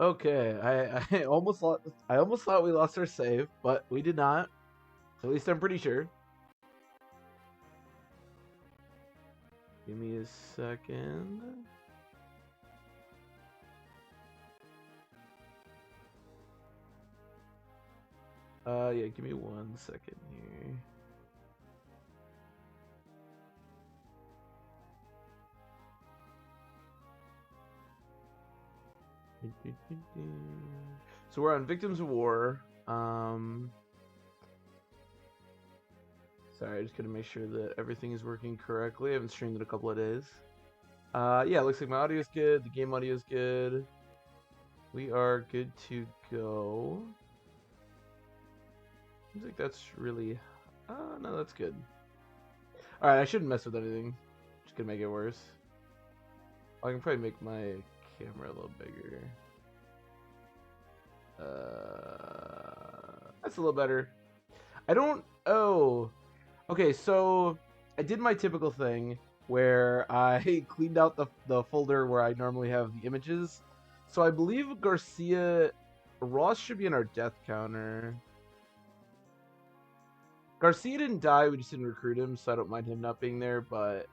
Okay, I I almost thought we lost our save, but we did not. At least I'm pretty sure. Give me a second. Yeah, give me 1 second here. So we're on Victims of War. Sorry, I just gotta make sure that everything is working correctly. I haven't streamed in a couple of days. Yeah, looks like my audio is good. The game audio is good. We are good to go. Seems like that's really... no, that's good. Alright, I shouldn't mess with anything. Just gonna make it worse. I can probably make my camera a little bigger. That's a little better. I don't... Oh. Okay, so I did my typical thing where I cleaned out the folder where I normally have the images. So I believe Garcia... Ross should be in our death counter. Garcia didn't die, we just didn't recruit him, so I don't mind him not being there, but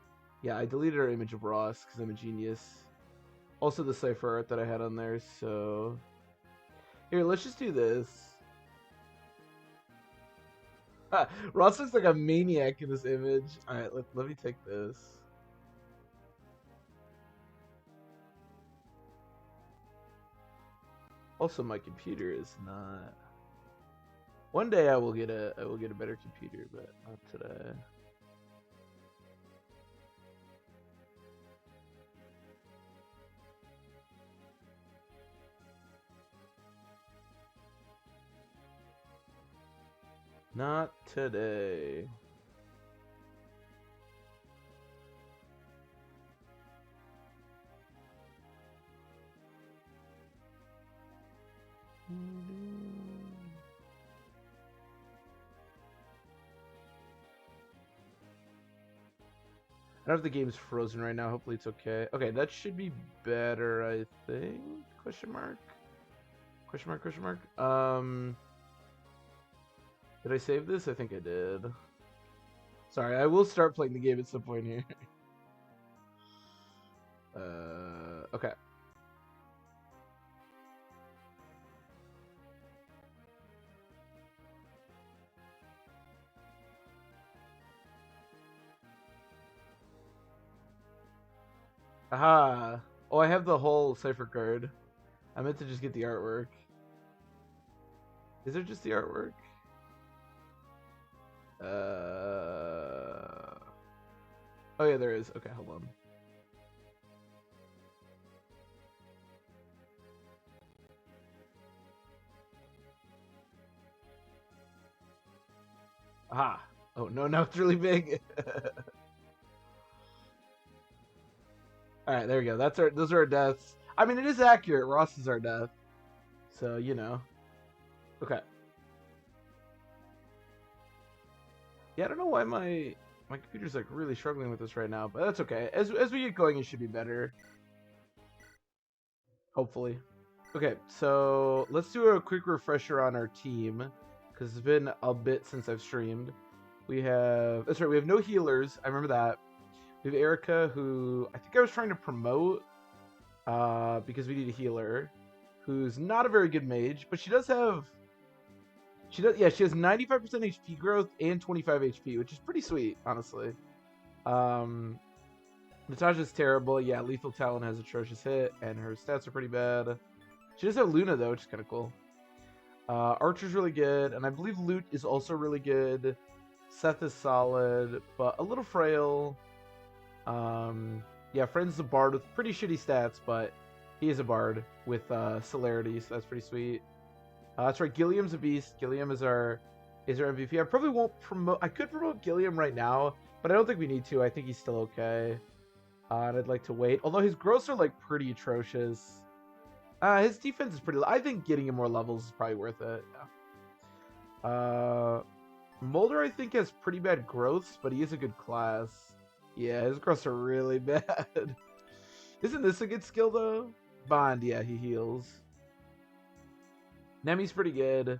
yeah, I deleted our image of Ross because I'm a genius. Also the cipher art that I had on there, so... Here, let's just do this. Ross looks like a maniac in this image. Alright, let me take this. Also, my computer is not... One day I will get a better computer, but not today. Not today. I don't know if the game's frozen right now. Hopefully it's okay. Okay, that should be better, I think. Question mark? Question mark, question mark? Did I save this? I think I did. Sorry, I will start playing the game at some point here. Okay. Aha! Oh, I have the whole cipher card. I meant to just get the artwork. Is there just the artwork? Oh yeah, there is. Okay, hold on. Aha! Oh no, now it's really big. All right, there we go. Those are our deaths. I mean, it is accurate. Ross is our death, so you know. Okay. Yeah, I don't know why my computer's like really struggling with this right now, but that's okay. As we get going, it should be better. Hopefully. Okay, so let's do a quick refresher on our team because it's been a bit since I've streamed. We have that's right. We have no healers. I remember that. We have Erica, who I think I was trying to promote because we need a healer, who's not a very good mage, but she does have. She has 95% HP growth and 25 HP, which is pretty sweet, honestly. Natasha's terrible. Yeah, Lethal Talon has atrocious hit, and her stats are pretty bad. She does have Luna, though, which is kind of cool. Archer's really good, and I believe Loot is also really good. Seth is solid, but a little frail. Yeah, Friend's a bard with pretty shitty stats, but he is a bard with celerity, so that's pretty sweet. That's right, Gilliam's a beast. Gilliam is our MVP. I probably won't promote... I could promote Gilliam right now, but I don't think we need to. I think he's still okay. And I'd like to wait. Although his growths are, like, pretty atrocious. His defense is pretty... I think getting him more levels is probably worth it. Yeah. Mulder, I think, has pretty bad growths, but he is a good class. Yeah, his growths are really bad. Isn't this a good skill, though? Bond, yeah, he heals. Nemi's pretty good.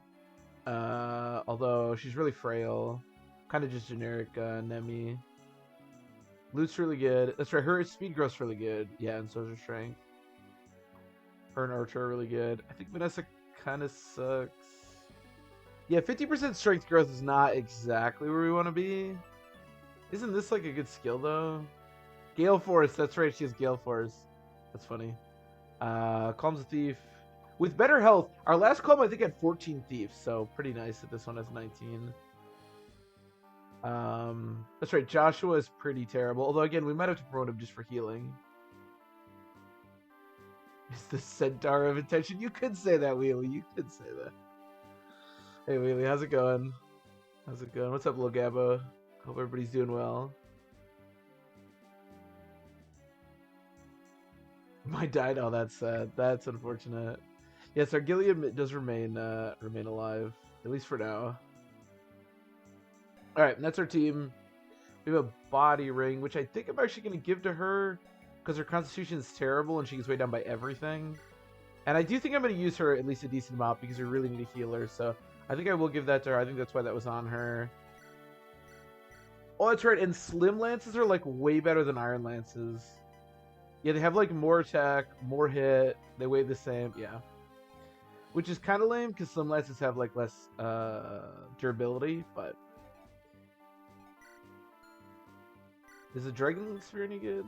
Although she's really frail. Kind of just generic Nemi. Loot's really good. That's right, her speed growth's really good. Yeah, and so is her strength. Her and Archer are really good. I think Vanessa kind of sucks. Yeah, 50% strength growth is not exactly where we want to be. Isn't this like a good skill though? Gale Force, that's right, she has Gale Force. That's funny. Calms the Thief. With better health, our last calm I think had 14 thieves, so pretty nice that this one has 19. That's right, Joshua is pretty terrible. Although again, we might have to promote him just for healing. It's the Centaur of Intention. You could say that, Wheelie. You could say that. Hey, Wheelie, how's it going? How's it going? What's up, Lil Gabbo? Hope everybody's doing well. My died. Oh, that's sad. That's unfortunate. Yes, our Gilead does remain alive, at least for now. All right, and that's our team. We have a body ring, which I think I'm actually going to give to her because her constitution is terrible and she gets weighed down by everything. And I do think I'm going to use her at least a decent amount because we really need a healer. So I think I will give that to her. I think that's why that was on her. Oh, that's right. And Slim Lances are like way better than Iron Lances. Yeah, they have like more attack, more hit. They weigh the same. Yeah. Which is kind of lame because Slim Lances have like less durability, but... Is the Dragon Sphere any good?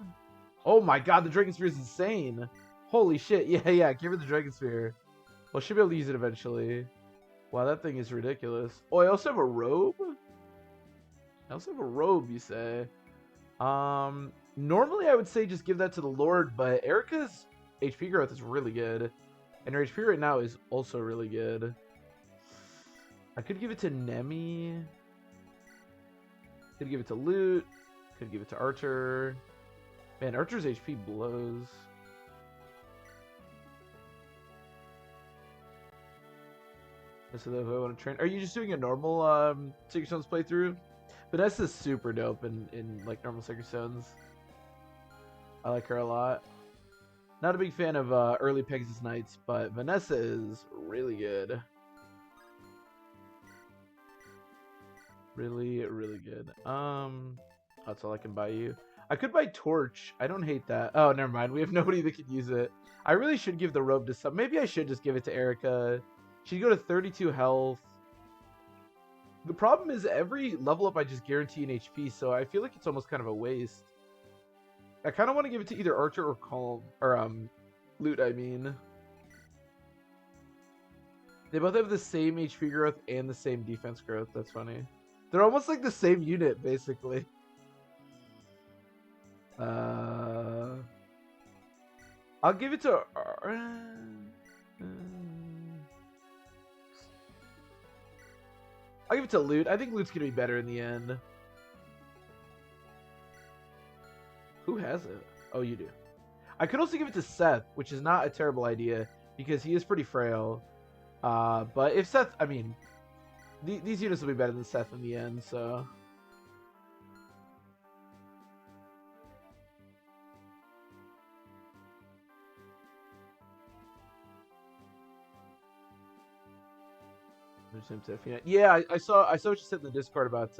Oh my god, the Dragon Sphere is insane. Holy shit. Yeah, give her the Dragon Sphere. Well, she'll be able to use it eventually. Wow, that thing is ridiculous. Oh, I also have a robe? I also have a robe, you say? Normally I would say just give that to the Lord, but Erica's HP growth is really good. And her HP right now is also really good. I could give it to Nemi. Could give it to Loot. Could give it to Archer. Man, Archer's HP blows. So if I want to train, are you just doing a normal Sacred Stones playthrough? Vanessa's super dope in like normal Sacred Stones. I like her a lot. Not a big fan of early Pegasus Knights, but Vanessa is really good. Really, really good. That's all I can buy you. I could buy Torch. I don't hate that. Oh, never mind. We have nobody that could use it. I really should give the robe to some. Maybe I should just give it to Erica. She'd go to 32 health. The problem is every level up I just guarantee an HP, so I feel like it's almost kind of a waste. I kind of want to give it to either Archer or Calm, or Loot, I mean. They both have the same HP growth and the same defense growth. That's funny. They're almost like the same unit, basically. I'll give it to... I'll give it to Loot. I think Loot's going to be better in the end. Who has it? Oh, you do. I could also give it to Seth, which is not a terrible idea, because he is pretty frail. But if Seth... I mean, these units will be better than Seth in the end, so... Yeah, I saw what you said in the Discord about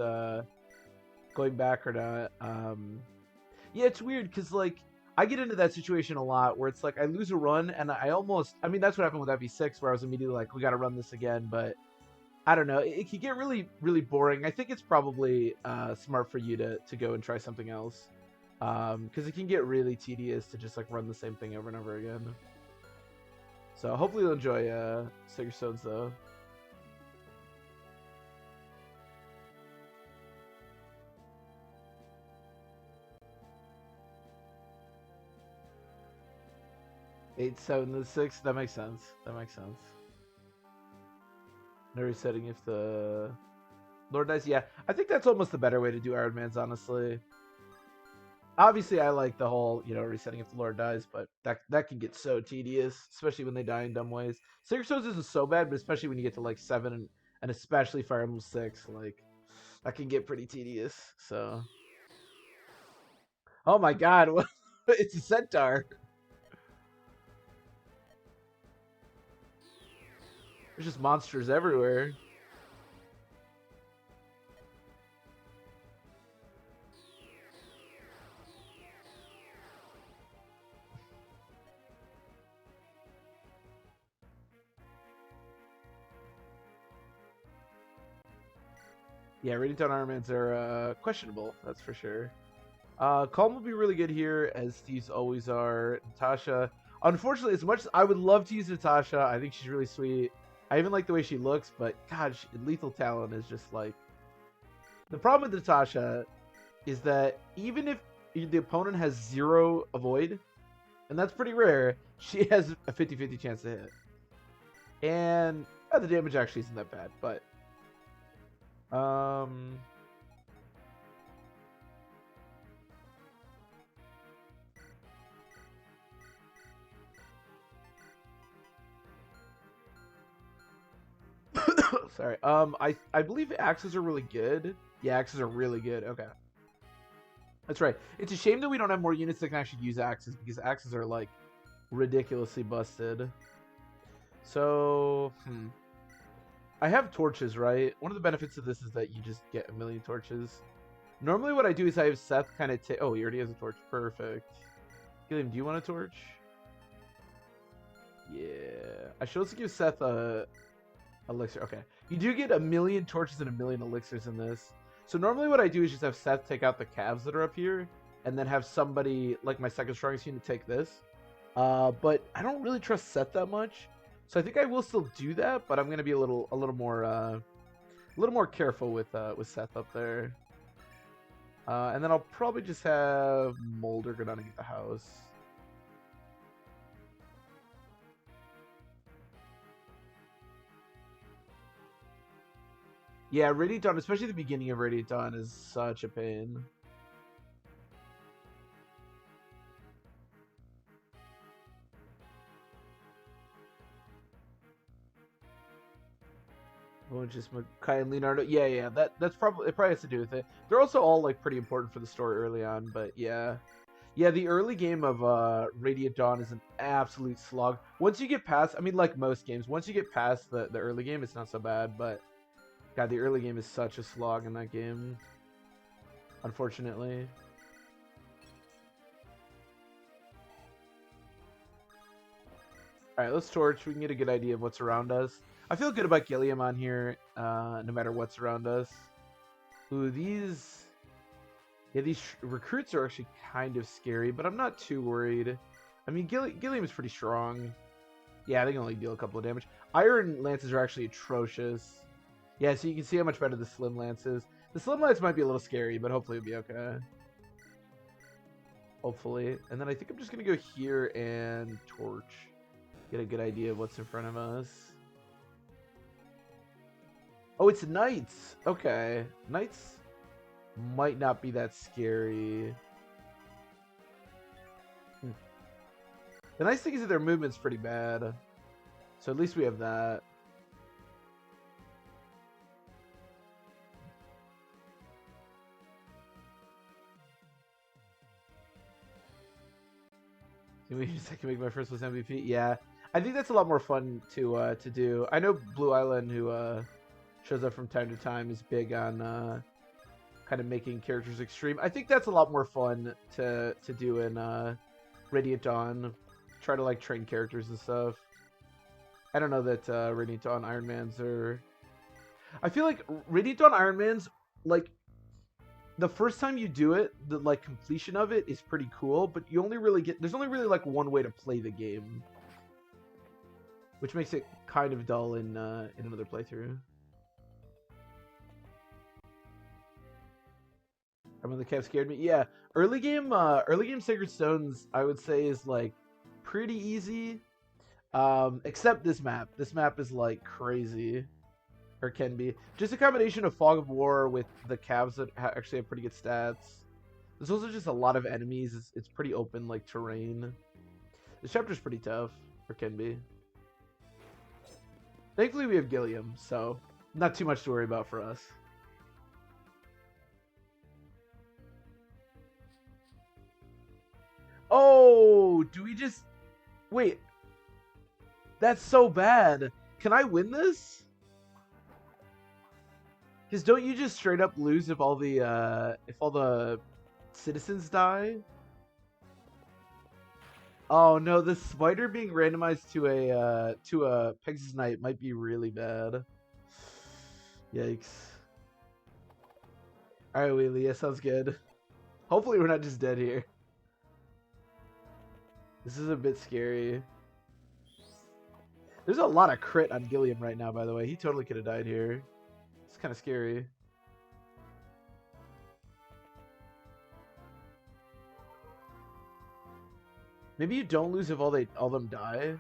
going back or not. Yeah, it's weird because like I get into that situation a lot where it's like I lose a run and I mean that's what happened with FV6 where I was immediately like we got to run this again, but I don't know, it can get really boring. I think it's probably smart for you to go and try something else because it can get really tedious to just like run the same thing over and over again. So hopefully you'll enjoy Sacred Stones though. Eight, 7, and 6. That makes sense. That makes sense. No resetting if the Lord dies. Yeah, I think that's almost the better way to do Iron Man's, honestly. Obviously, I like the whole, resetting if the Lord dies, but that can get so tedious, especially when they die in dumb ways. Sacred Stones isn't so bad, but especially when you get to like 7 and especially Fire Emblem 6, like that can get pretty tedious. So, oh my God, it's a Centaur. There's just monsters everywhere. Yeah, Radiant Dawn Ironmans are questionable, that's for sure. Calm will be really good here, as these always are. Natasha. Unfortunately, as much as I would love to use Natasha, I think she's really sweet. I even like the way she looks, but God, Lethal Talon is just like... The problem with Natasha is that even if the opponent has 0 avoid, and that's pretty rare, she has a 50-50 chance to hit. And the damage actually isn't that bad, but... Sorry. I believe axes are really good. Yeah, axes are really good. Okay. That's right. It's a shame that we don't have more units that can actually use axes, because axes are like ridiculously busted. So, I have torches, right? One of the benefits of this is that you just get a million torches. Normally what I do is I have Seth kind of take... Oh, he already has a torch. Perfect. Gilliam, do you want a torch? Yeah. I should also give Seth a elixir. Okay. You do get a million torches and a million elixirs in this. So normally what I do is just have Seth take out the calves that are up here, and then have somebody, like my second strongest unit, take this. But I don't really trust Seth that much. So I think I will still do that, but I'm gonna be a little more careful with Seth up there. And then I'll probably just have Molder go down and get the house. Yeah, Radiant Dawn, especially the beginning of Radiant Dawn, is such a pain. Well, just Makai and Leonardo. Yeah. That's probably, it probably has to do with it. They're also all like pretty important for the story early on, but yeah. Yeah, the early game of Radiant Dawn is an absolute slog. Once you get past, I mean, like most games, once you get past the early game, it's not so bad, but God, the early game is such a slog in that game, unfortunately. Alright, let's torch. We can get a good idea of what's around us. I feel good about Gilliam on here, no matter what's around us. Ooh, these... Yeah, these recruits are actually kind of scary, but I'm not too worried. I mean, Gilliam is pretty strong. Yeah, they can only deal a couple of damage. Iron Lances are actually atrocious. Yeah, so you can see how much better the Slim Lance is. The Slim Lance might be a little scary, but hopefully it'll be okay. Hopefully. And then I think I'm just going to go here and torch. Get a good idea of what's in front of us. Oh, it's Knights. Okay. Knights might not be that scary. The nice thing is that their movement's pretty bad. So at least we have that. Give me a second to make my first plus MVP. Yeah. I think that's a lot more fun to do. I know Blue Island, who shows up from time to time, is big on kind of making characters extreme. I think that's a lot more fun to do in Radiant Dawn. Try to like train characters and stuff. I don't know that Radiant Dawn Ironmans are... I feel like Radiant Dawn Ironmans, like, the first time you do it, the like completion of it is pretty cool, but you only really get... There's only really like one way to play the game, which makes it kind of dull in another playthrough. I mean, the cap scared me. Yeah, early game Sacred Stones, I would say, is like pretty easy, except this map. This map is like crazy, or can be. Just a combination of Fog of War with the calves that actually have pretty good stats. There's also just a lot of enemies. It's pretty open like terrain. This chapter's pretty tough, or can be. Thankfully, we have Gilliam, so not too much to worry about for us. Oh, do we just... Wait. That's so bad. Can I win this? Because don't you just straight up lose if all the citizens die? Oh no, the spider being randomized to a Pegasus Knight might be really bad. Yikes. Alright, Wheelie, yeah, sounds good. Hopefully we're not just dead here. This is a bit scary. There's a lot of crit on Gilliam right now, by the way. He totally could have died here. It's kind of scary. Maybe you don't lose if all them die.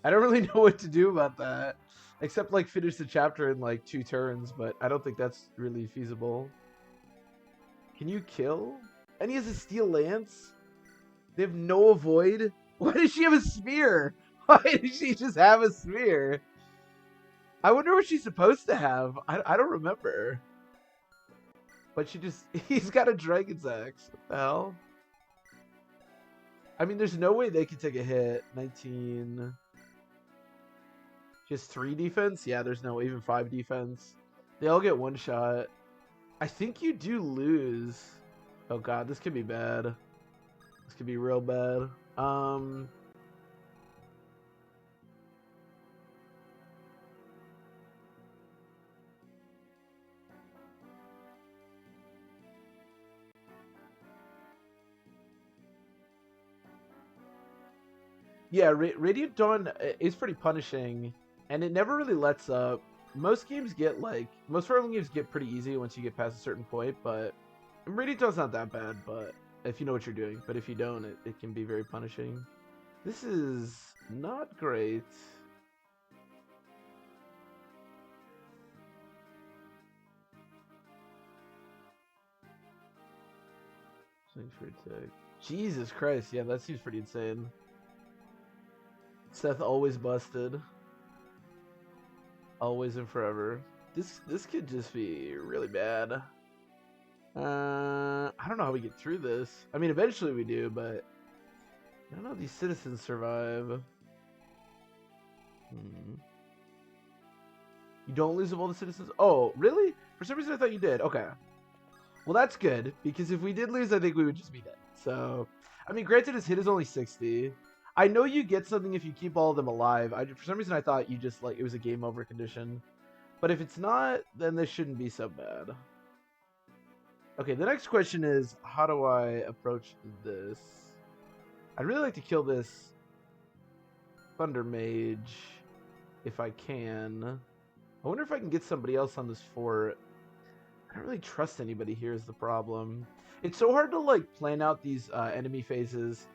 I don't really know what to do about that. Except like finish the chapter in like 2 turns, but I don't think that's really feasible. Can you kill? And he has a steel lance? They have no avoid? Why does she have a spear? Why does she just have a spear? I wonder what she's supposed to have. I don't remember. But he's got a dragon's axe. What the hell? I mean, there's no way they could take a hit. 19. Just 3 defense? Yeah, there's no even 5 defense. They all get 1 shot. I think you do lose. Oh god, this could be bad. This could be real bad. Yeah, Radiant Dawn is pretty punishing, and it never really lets up. Most games get most farming games get pretty easy once you get past a certain point, but Radiant Dawn's not that bad, but if you know what you're doing. But if you don't, it can be very punishing. This is not great. Jesus Christ, yeah, that seems pretty insane. Seth always busted. Always and forever. This could just be really bad. I don't know how we get through this. I mean, eventually we do, but I don't know if these citizens survive. You don't lose if all the citizens... Oh, really? For some reason I thought you did. Okay. Well, that's good, because if we did lose, I think we would just be dead. So, I mean, granted, his hit is only 60. I know you get something if you keep all of them alive. For some reason, I thought you just, it was a game over condition. But if it's not, then this shouldn't be so bad. Okay, the next question is, how do I approach this? I'd really like to kill this Thunder Mage, if I can. I wonder if I can get somebody else on this fort. I don't really trust anybody here is the problem. It's so hard to, plan out these enemy phases.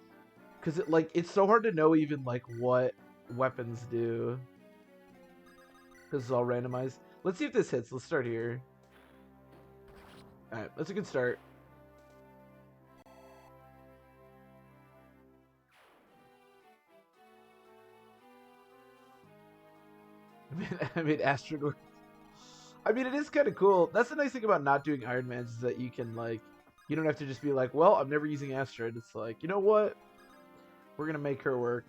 Because it's so hard to know even what weapons do. This is all randomized. Let's see if this hits. Let's start here. Alright, that's a good start. I mean Astrodor. I mean, it is kind of cool. That's the nice thing about not doing Iron Mans is that you can you don't have to just be like, well, I'm never using Asteroid. It's like, you know what? We're gonna make her work.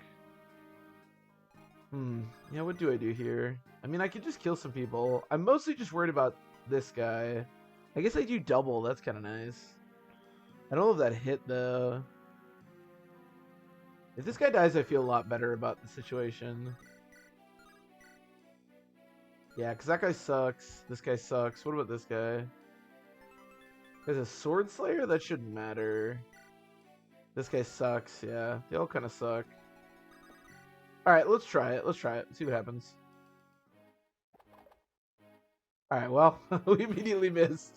Yeah, what do I do here? I mean, I could just kill some people. I'm mostly just worried about this guy. I guess I do double. That's kind of nice. I don't know if that hit, though. If this guy dies, I feel a lot better about the situation. Yeah, because that guy sucks. This guy sucks. What about this guy? There's a Sword Slayer? That shouldn't matter. This guy sucks, yeah. They all kind of suck. Alright, let's try it. Let's try it. See what happens. Alright, well, we immediately missed.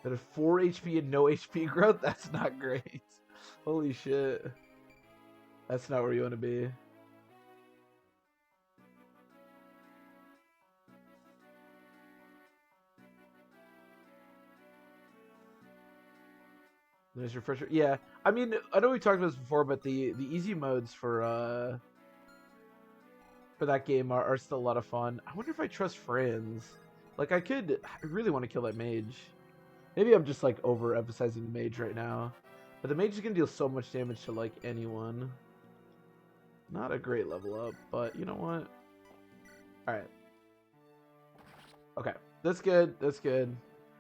That is 4 HP and no HP growth? That's not great. Holy shit. That's not where you want to be. There's refresher. Yeah, I mean, I know we talked about this before, but the easy modes for that game are still a lot of fun. I wonder if I trust friends. I really want to kill that mage. Maybe I'm just overemphasizing the mage right now, but the mage is gonna deal so much damage to anyone. Not a great level up, but you know what? Alright. Okay. That's good. That's good.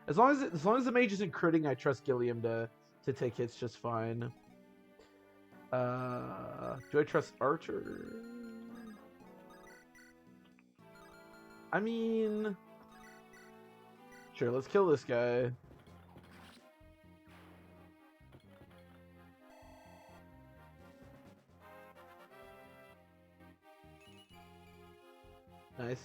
As long as the mage isn't critting, I trust Gilliam to take hits just fine. Do I trust Archer? I mean, sure, let's kill this guy. Nice.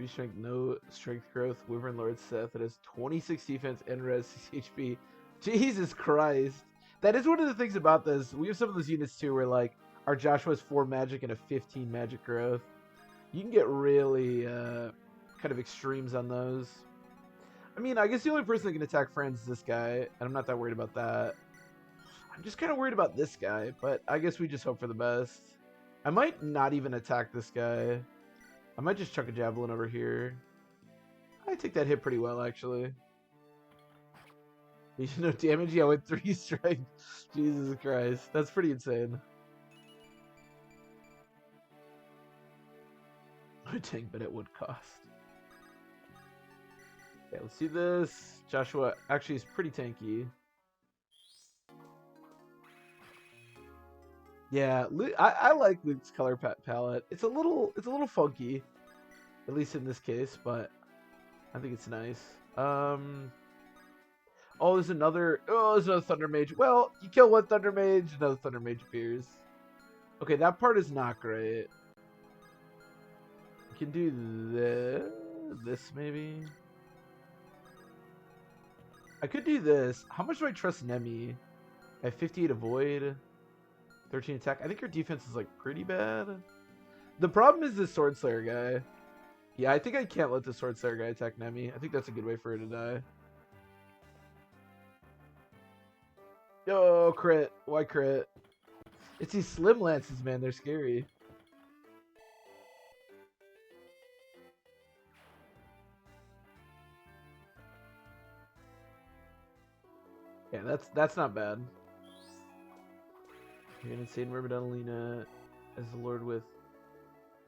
Strength, no strength growth. Wyvern Lord Seth. It has 26 defense and res 6 HP. Jesus Christ. That is one of the things about this. We have some of those units too where like our Joshua's 4 magic and a 15 magic growth. You can get really kind of extremes on those. I mean, I guess the only person that can attack friends is this guy, and I'm not that worried about that. I'm just kind of worried about this guy, but I guess we just hope for the best. I might not even attack this guy. I might just chuck a javelin over here. I take that hit pretty well, actually. No damage? Yeah, with 3 strength. Jesus Christ. That's pretty insane. Tank, but at what cost? Yeah, let's do this. Joshua actually is pretty tanky. Yeah, I like Luke's color palette. It's a little funky, at least in this case, but I think it's nice. Oh, there's another Thunder Mage. Well, you kill one Thunder Mage, another Thunder Mage appears. Okay, that part is not great. You can do this maybe. I could do this. How much do I trust Nemi? I have 58 avoid, 13 attack. I think her defense is like pretty bad. The problem is the Sword Slayer guy. Yeah, I think I can't let the Sword Slayer guy attack Nemi. I think that's a good way for her to die. Oh, crit. Why crit? It's these Slim Lances, man. They're scary. Yeah, that's not bad. You're an insane Myrmidonalina as the Lord with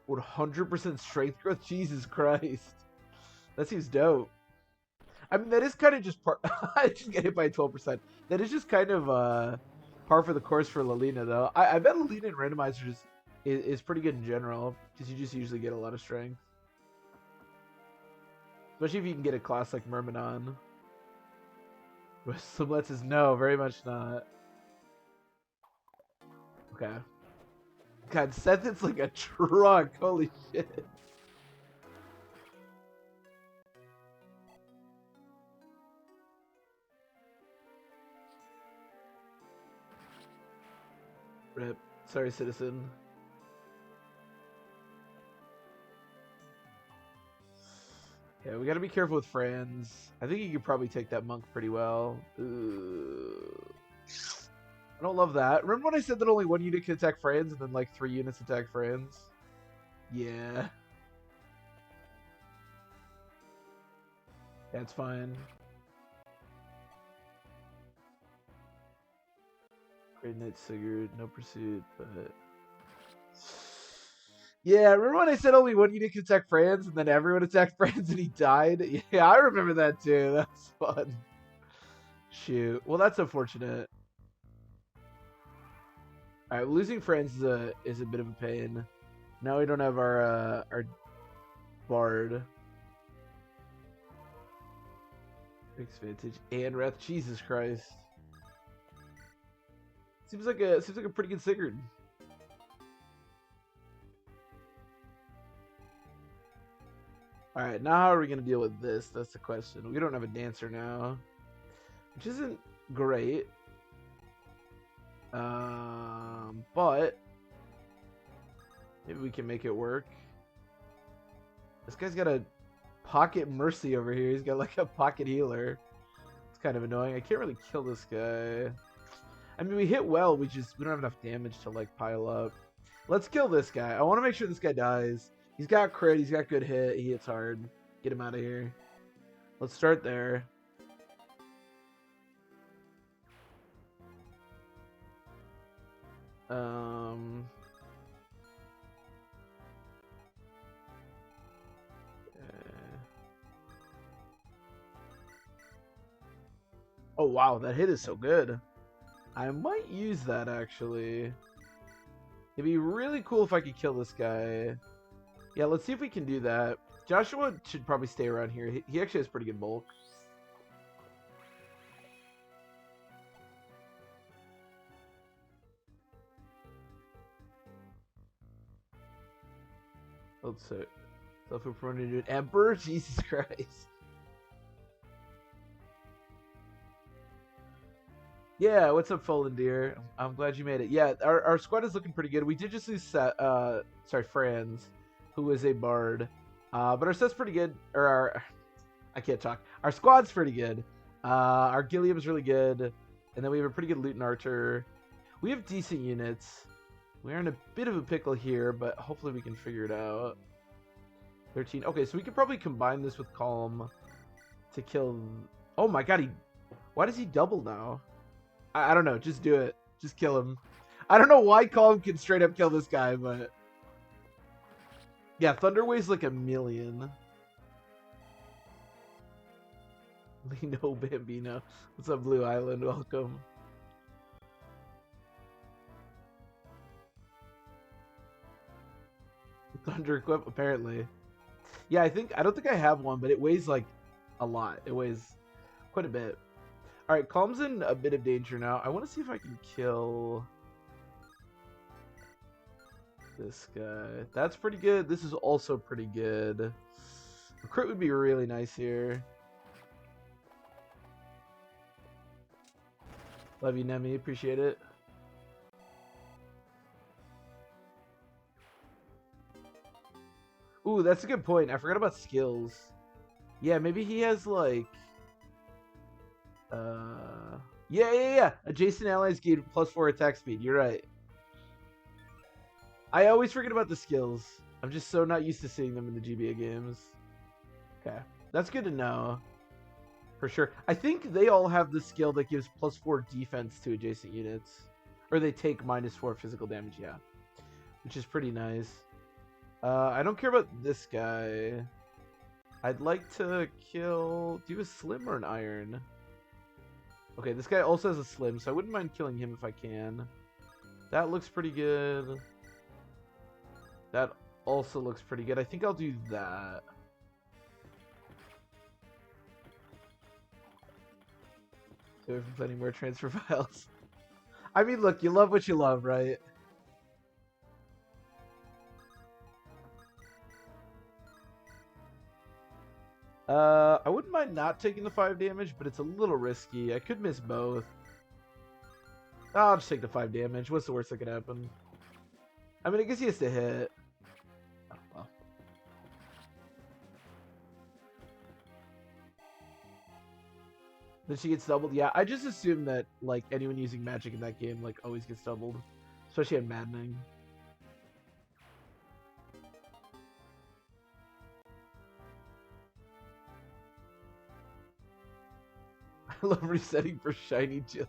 100% strength growth? Jesus Christ. That seems dope. I mean, that is kind of just part. I just get hit by 12%. That is just kind of par for the course for Lalina, though. I bet Lalina and Randomizer is pretty good in general, because you just usually get a lot of strength. Especially if you can get a class like Myrmidon. Slimlet says no, very much not. Okay. God, Seth, it's like a truck. Holy shit. Rip. Sorry, citizen. Yeah, we gotta be careful with friends. I think you could probably take that monk pretty well. Ooh. I don't love that. Remember when I said that only 1 unit can attack friends and then like 3 units attack friends? Yeah. That's fine. Great Knight Sigurd, no pursuit, but... Yeah, remember when I said only 1 unit can attack friends and then everyone attacked friends and he died? Yeah, I remember that too. That's fun. Shoot. Well, that's unfortunate. Alright, losing friends is a bit of a pain. Now we don't have our bard. Fix Vantage and Wrath. Jesus Christ. Seems like a pretty good Sigurd. Alright, now how are we gonna deal with this? That's the question. We don't have a dancer now. Which isn't great. But maybe we can make it work. This guy's got a pocket mercy over here. He's got like a pocket healer. It's kind of annoying. I can't really kill this guy. I mean, we hit well. We don't have enough damage to like pile up. Let's kill this guy. I want to make sure this guy dies. He's got crit. He's got good hit. He hits hard. Get him out of here. Let's start there. Um. Oh wow, that hit is so good. I might use that actually. It'd be really cool if I could kill this guy. Yeah, let's see if we can do that. Joshua should probably stay around here. He actually has pretty good bulk. Let's see. Self-appointed an emperor? Jesus Christ. Yeah, what's up, Fallen Deer? I'm glad you made it. Yeah, our squad is looking pretty good. We did just lose Franz, who is a bard. But our set's pretty good. I can't talk. Our squad's pretty good. Our Gilliam's really good. And then we have a pretty good loot and archer. We have decent units. We're in a bit of a pickle here, but hopefully we can figure it out. 13. Okay, so we could probably combine this with Calm to kill... Oh my god, why does he double now? I don't know, just do it. Just kill him. I don't know why Calm can straight up kill this guy, but... Yeah, Thunder weighs like a million. Lino Bambino. What's up, Blue Island? Welcome. Thunder equip, apparently. Yeah, I don't think I have one, but it weighs like a lot. It weighs quite a bit. Alright, Calm's in a bit of danger now. I want to see if I can kill this guy. That's pretty good. This is also pretty good. A crit would be really nice here. Love you, Nemi. Appreciate it. Ooh, that's a good point. I forgot about skills. Yeah, maybe he has like... Yeah. Adjacent allies gain +4 attack speed. You're right. I always forget about the skills. I'm just so not used to seeing them in the GBA games. Okay. That's good to know. For sure. I think they all have the skill that gives +4 defense to adjacent units. Or they take -4 physical damage, yeah. Which is pretty nice. I don't care about this guy. I'd like to kill... Do you have a slim or an iron? Okay, this guy also has a slim, so I wouldn't mind killing him if I can. That looks pretty good. That also looks pretty good. I think I'll do that. Stay away from planning more transfer files. I mean, look, you love what you love, right? I wouldn't mind not taking the 5 damage, but it's a little risky. I could miss both. I'll just take the 5 damage. What's the worst that could happen? I mean, I guess he has to hit. Oh, well. Then she gets doubled? Yeah, I just assume that, like, anyone using magic in that game, like, always gets doubled. Especially at Maddening. I love resetting for shiny Jills.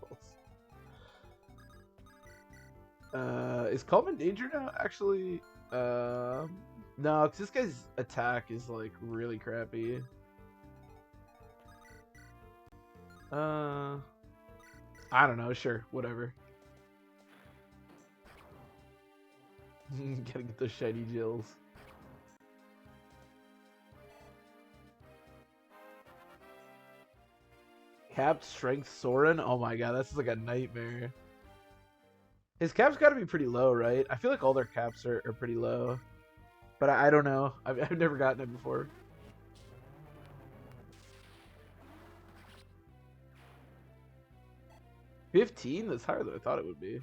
Is Calm in danger now? Actually, no, because this guy's attack is like really crappy. I don't know. Sure, whatever. Gotta get those shiny Jills. Cap strength Soren? Oh my god, that's like a nightmare. His cap's got to be pretty low, right? I feel like all their caps are pretty low. But I don't know. I've never gotten it before. $15? That's higher than I thought it would be.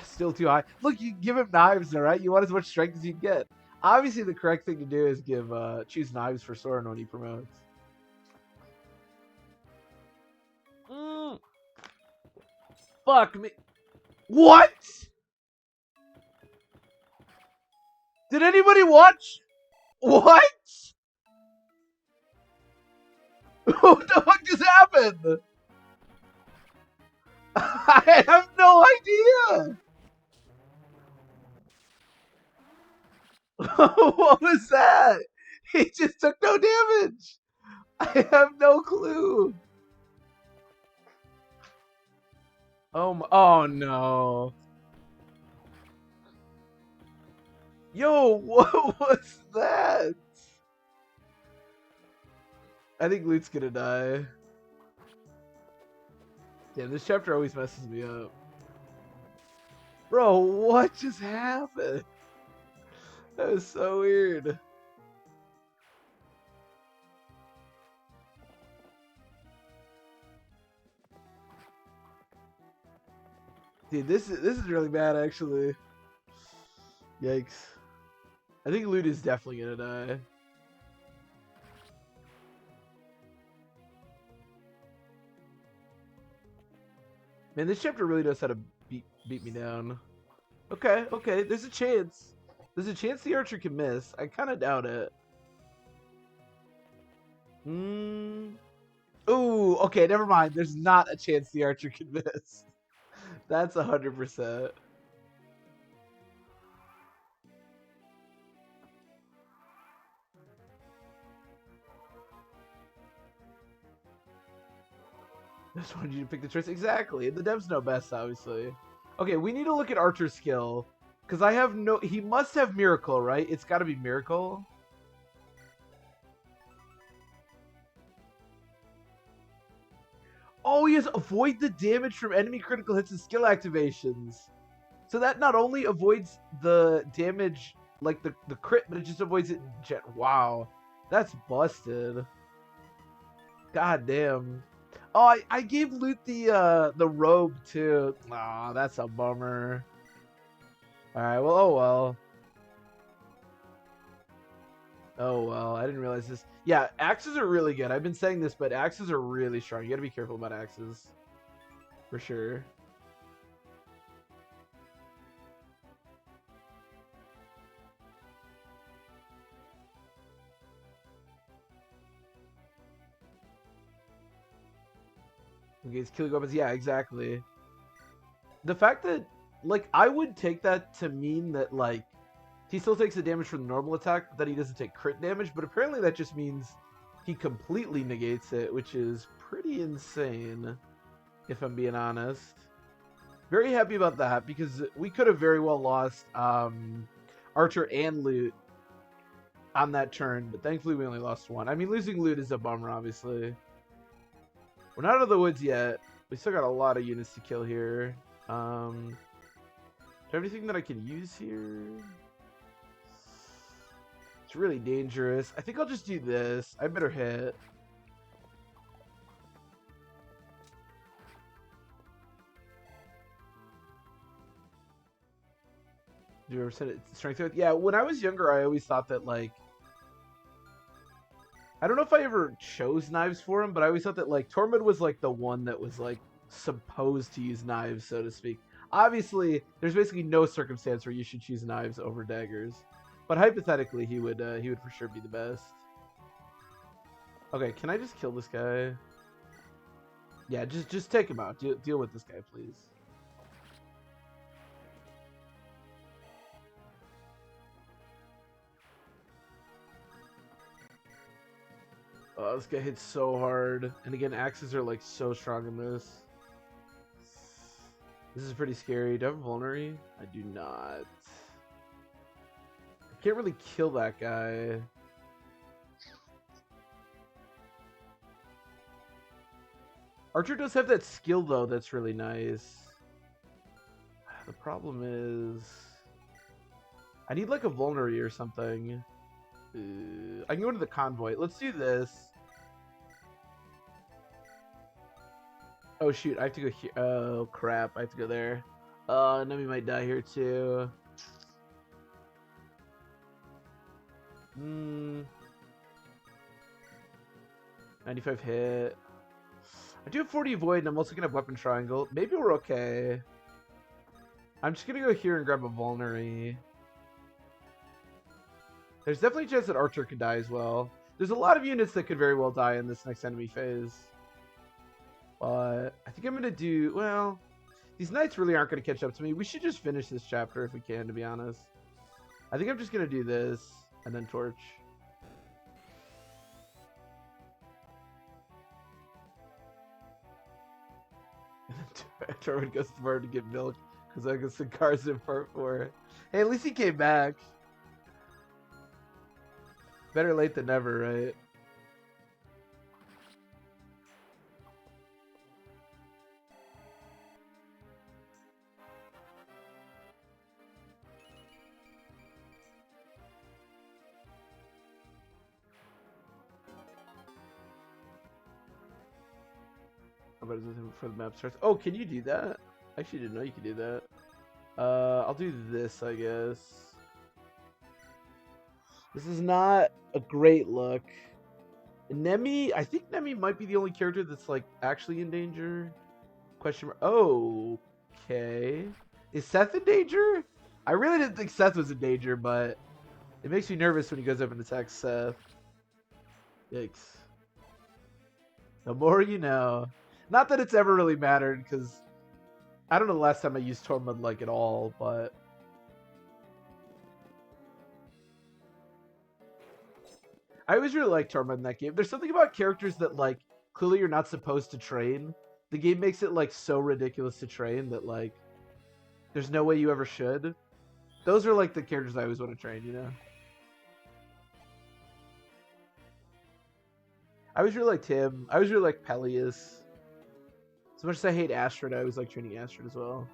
Still too high. Look, you give him knives, all right? You want as much strength as you can get. Obviously, the correct thing to do is choose knives for Soren when he promotes. Fuck me. What? Did anybody watch? What? What the fuck just happened? I have no idea. What was that? He just took no damage. I have no clue. Oh no. Yo, what was that? I think Lute's gonna die. Damn, this chapter always messes me up. Bro, what just happened? That was so weird. Dude, this is really bad actually. Yikes. I think Lute is definitely gonna die. Man, this chapter really knows how to beat me down. Okay, okay, there's a chance. There's a chance the archer can miss. I kind of doubt it. Ooh, okay, never mind. There's not a chance the archer can miss. That's 100%. I just wanted you to pick the choice. Exactly. The devs know best, obviously. Okay, we need to look at Archer's skill. Because I have no... He must have Miracle, right? It's got to be Miracle. Oh, he has avoid the damage from enemy critical hits and skill activations. So that not only avoids the damage, like the crit, but it just avoids it in jet. Wow. That's busted. God damn. Oh, I gave Lute the robe too. Aw, that's a bummer. Alright, well, oh well. Oh well, I didn't realize this. Yeah, axes are really good. I've been saying this, but axes are really strong. You gotta be careful about axes. For sure. Okay, it's killing weapons. Yeah, exactly. The fact that, like, I would take that to mean that, like, he still takes the damage from the normal attack, but that he doesn't take crit damage, but apparently that just means he completely negates it, which is pretty insane, if I'm being honest. Very happy about that, because we could have very well lost Archer and Lute on that turn, but thankfully we only lost one. I mean, losing Lute is a bummer, obviously. We're not out of the woods yet. We still got a lot of units to kill here. Do I have anything that I can use here? It's really dangerous. I think I'll just do this. I better hit. Do you ever set it strength with? Yeah, when I was younger, I always thought that, like, I don't know if I ever chose knives for him, but I always thought that, like, Tormund was, like, the one that was, like, supposed to use knives, so to speak. Obviously, there's basically no circumstance where you should choose knives over daggers. But hypothetically, he would for sure be the best. Okay, can I just kill this guy? Yeah, just take him out. Deal with this guy, please. Oh, this guy hits so hard. And again, axes are like so strong in this. This is pretty scary. Do I have vulnerary? I do not. I can't really kill that guy. Archer does have that skill though that's really nice. The problem is I need like a vulnerary or something. I can go into the convoy. Let's do this. Oh shoot, I have to go here. Oh crap, I have to go there. Nemi might die here too. 95 hit. I do have 40 avoid and I'm also gonna have weapon triangle. Maybe we're okay. I'm just gonna go here and grab a vulnerary. There's definitely a chance that Archer could die as well. There's a lot of units that could very well die in this next enemy phase. But I think I'm going to do... Well, these knights really aren't going to catch up to me. We should just finish this chapter if we can, to be honest. I think I'm just going to do this and then torch. Tormund goes to farm to get milk because I guess the car's in part 4. Hey, at least he came back. Better late than never, right? For the map starts. Oh, can you do that? I actually didn't know you could do that. I'll do this, I guess. This is not a great look. Nemi, I think Nemi might be the only character that's like actually in danger. Question mark. Oh, okay. Is Seth in danger? I really didn't think Seth was in danger, but it makes me nervous when he goes up and attacks Seth. Yikes. The more you know. Not that it's ever really mattered, because I don't know the last time I used Tormund like at all, but I always really liked Tormund in that game. There's something about characters that like clearly you're not supposed to train. The game makes it like so ridiculous to train that like there's no way you ever should. Those are like the characters I always want to train, you know? I always really liked him. I always really liked Peleus. As much as I hate Astrid, I always like training Astrid as well.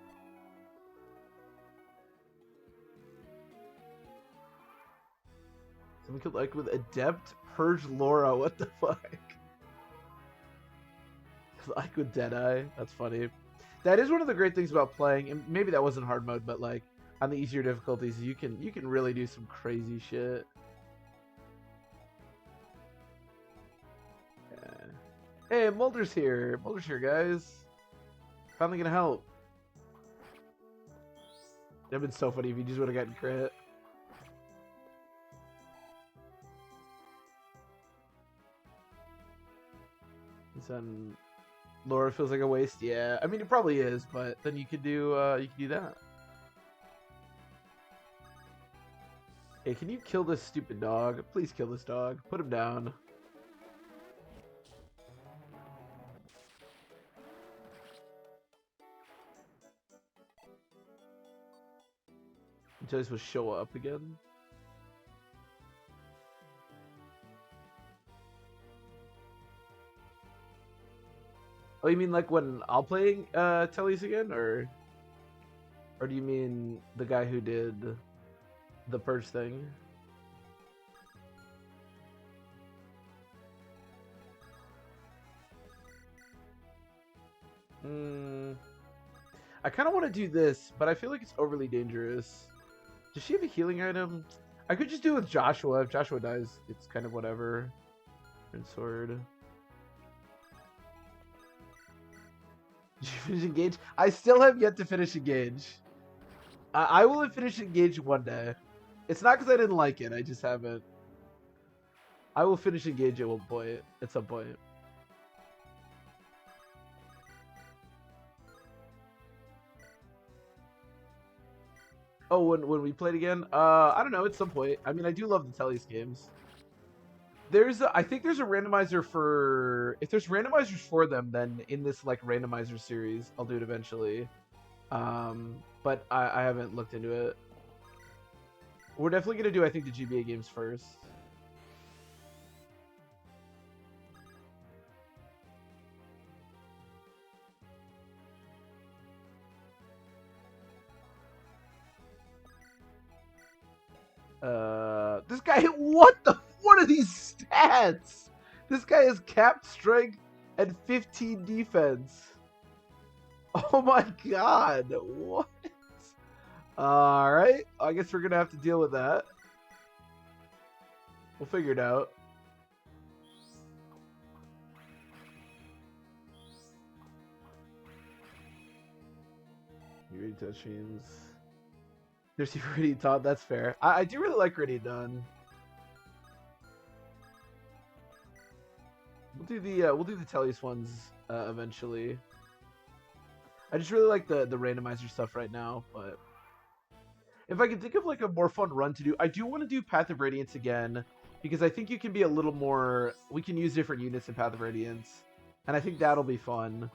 Someone could like with Adept Purge Laura. What the fuck? Like with Deadeye. That's funny. That is one of the great things about playing, and maybe that wasn't hard mode, but like on the easier difficulties, you can really do some crazy shit. Yeah. Hey, Mulder's here. Mulder's here, guys. Finally gonna help. That'd been so funny if you just would have gotten crit. Then Laura feels like a waste. Yeah, I mean it probably is, but then you could do that. Hey, can you kill this stupid dog? Please kill this dog. Put him down. Until this will show up again. Oh, you mean like when I'll play Tellies again, or do you mean the guy who did the purge thing? I kind of want to do this, but I feel like it's overly dangerous. Does she have a healing item? I could just do it with Joshua. If Joshua dies, it's kind of whatever. And sword. Did you finish Engage? I still have yet to finish Engage. I will finish Engage one day. It's not because I didn't like it. I just haven't. I will finish Engage at one point. At some point. Oh, when we played again? I don't know, at some point. I mean, I do love the Tellies games. I think there's a randomizer for... If there's randomizers for them, then in this, like, randomizer series, I'll do it eventually. But I haven't looked into it. We're definitely going to do, I think, the GBA games first. This guy, what are these stats? This guy has capped strength and 15 defense. Oh my god, what? Alright, I guess we're gonna have to deal with that. We'll figure it out. You ready touch means... There's gritty Todd, that's fair. I do really like gritty done. we'll do the Tellius ones eventually. I just really like the randomizer stuff right now, but if I can think of like a more fun run to do, I do want to do Path of Radiance again because I think you can be a little more. We can use different units in Path of Radiance, and I think that'll be fun.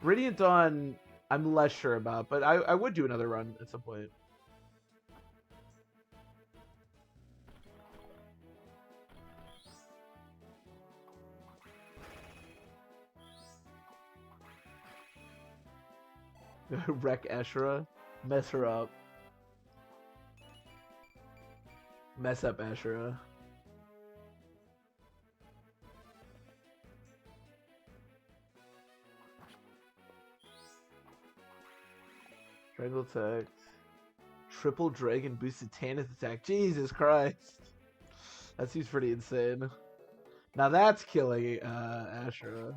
Radiant Dawn, I'm less sure about, but I would do another run at some point. Wreck Ashura, mess her up, mess up Ashura. Triangle attack, triple dragon boosted Tanith attack. Jesus Christ, that seems pretty insane. Now that's killing Ashura.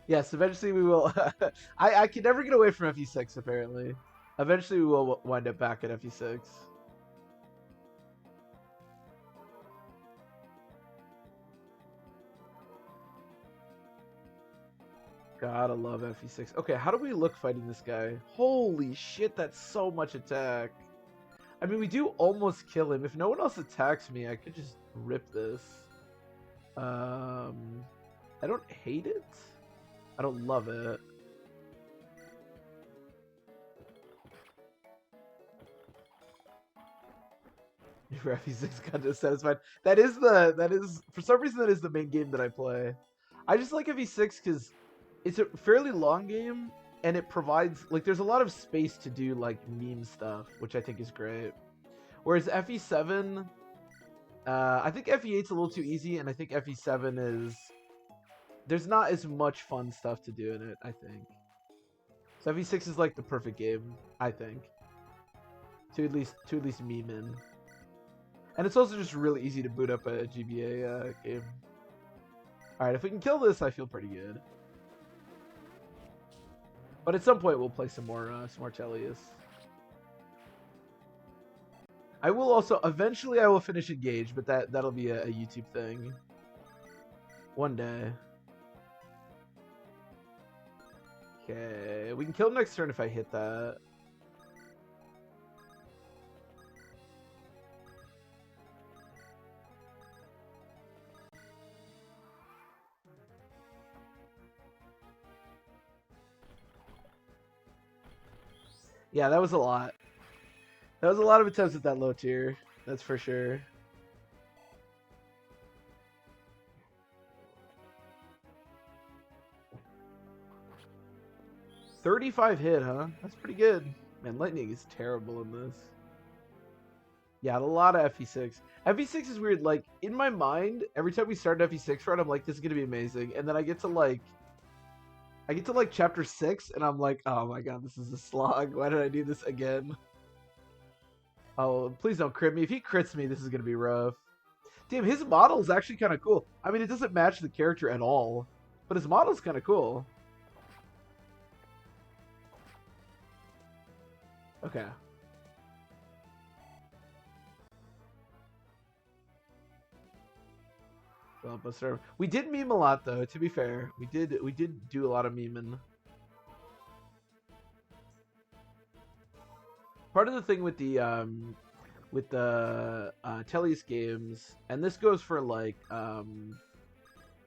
Yes, eventually we will. I can never get away from FE6, apparently. Eventually we will wind up back at FE6. Gotta love FE6. Okay, how do we look fighting this guy? Holy shit, that's so much attack. I mean, we do almost kill him. If no one else attacks me, I could just rip this. I don't hate it. I don't love it. Your FE6 got dissatisfied. That is for some reason that is the main game that I play. I just like FE6 because it's a fairly long game and it provides like there's a lot of space to do like meme stuff, which I think is great. Whereas FE7, I think FE8's a little too easy, and I think FE7 is there's not as much fun stuff to do in it, I think. So FE6 is like the perfect game, I think. To at least meme in. And it's also just really easy to boot up a GBA game. Alright, if we can kill this, I feel pretty good. But at some point we'll play some more Tellius. I will also eventually I will finish Engage, but that'll be a YouTube thing. One day. Okay, we can kill him next turn if I hit that. Yeah, that was a lot. That was a lot of attempts at that low tier. That's for sure. $35 hit, huh? That's pretty good. Man, Lightning is terrible in this. Yeah, a lot of FE6. FE6 is weird. Like, in my mind, every time we start an FE6 run, I'm like, this is going to be amazing. And then I get to, like, chapter 6, and I'm like, oh my god, this is a slog. Why did I do this again? Oh, please don't crit me. If he crits me, this is going to be rough. Damn, his model is actually kind of cool. I mean, it doesn't match the character at all, but his model is kind of cool. Okay. We did meme a lot, though. To be fair, we did do a lot of memeing. Part of the thing with the Tellius games, and this goes for like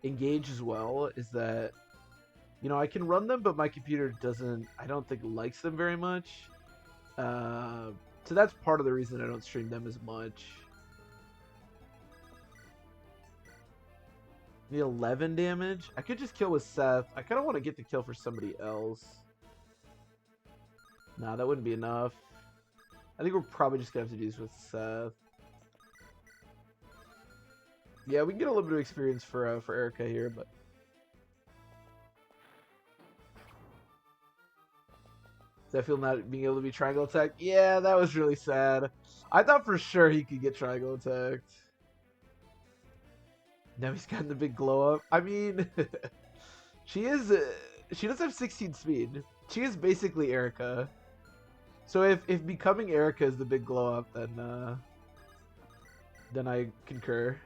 Engage as well, is that I can run them, but my computer doesn't. I don't think likes them very much. So that's part of the reason I don't stream them as much. The 11 damage. I could just kill with Seth. I kind of want to get the kill for somebody else. Nah, that wouldn't be enough. I think we're probably just gonna have to do this with Seth. Yeah, we can get a little bit of experience for Erica here, but does that feel not being able to be triangle attacked? Yeah, that was really sad. I thought for sure he could get triangle attacked. Now he's gotten the big glow up. I mean, she does have 16 speed. She is basically Erica. So if becoming Erica is the big glow up, then then I concur.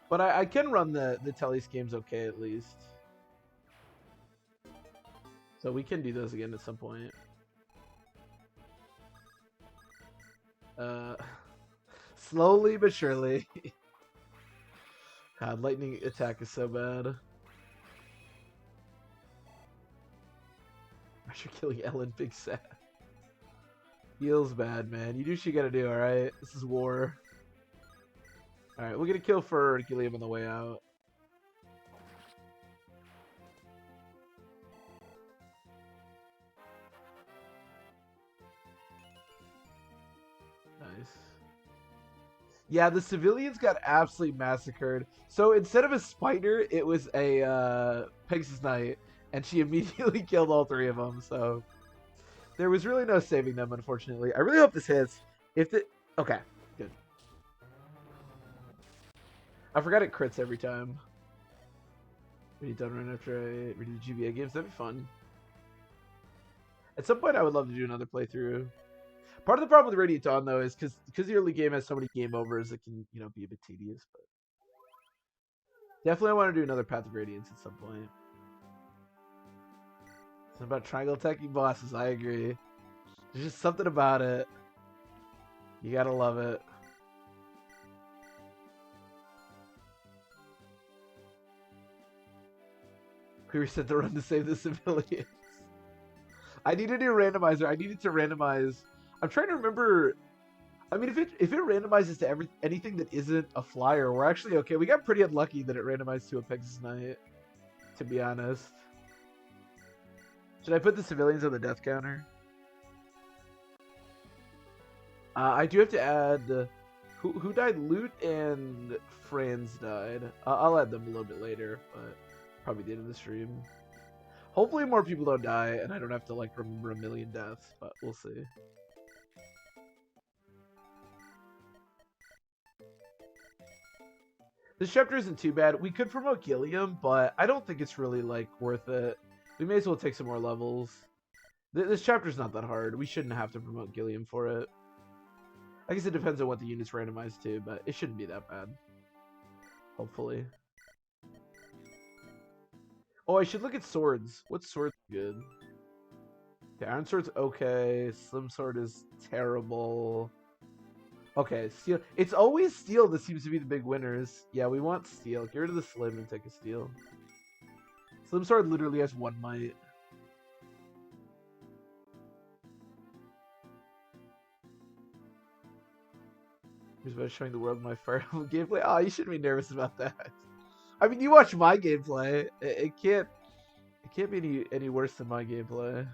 But I can run the Telly's games okay at least. So we can do those again at some point. Slowly but surely. God, lightning attack is so bad. After killing Ellen, big sad. Feels bad, man. You do what you gotta do, alright? This is war. Alright, we'll get a kill for Gilliam on the way out. Nice. Yeah, the civilians got absolutely massacred. So instead of a spider, it was a Pegasus Knight, and she immediately killed all three of them. So there was really no saving them, unfortunately. I really hope this hits. Okay, good. I forgot it crits every time. Really done right after I read the GBA games. That'd be fun. At some point, I would love to do another playthrough. Part of the problem with Radiant Dawn, though, is because the early game has so many game overs, it can, you know, be a bit tedious. But definitely, I want to do another Path of Radiance at some point. It's about triangle attacking bosses. I agree. There's just something about it. You gotta love it. We reset the run to save the civilians. I need a new randomizer. I needed to randomize. I'm trying to remember. I mean, if it randomizes to anything that isn't a flyer, we're actually okay. We got pretty unlucky that it randomized to a Pegasus Knight, to be honest. Should I put the civilians on the death counter? I do have to add who died. Loot and Franz died. I'll add them a little bit later, but probably the end of the stream. Hopefully more people don't die, and I don't have to like remember a million deaths, but we'll see. This chapter isn't too bad. We could promote Gilliam, but I don't think it's really like worth it. We may as well take some more levels. This chapter's not that hard. We shouldn't have to promote Gilliam for it. I guess it depends on what the unit's randomized to, but it shouldn't be that bad. Hopefully. Oh, I should look at swords. What sword's good? The Iron Sword's okay. Slim Sword is terrible. Okay, steel. It's always steel that seems to be the big winners. Yeah, we want steel. Get rid of the slim and take a steel. Slim Sword literally has one might. Here's about showing the world my Fire Emblem gameplay. Oh, you shouldn't be nervous about that. I mean, you watch my gameplay. It can't be any worse than my gameplay.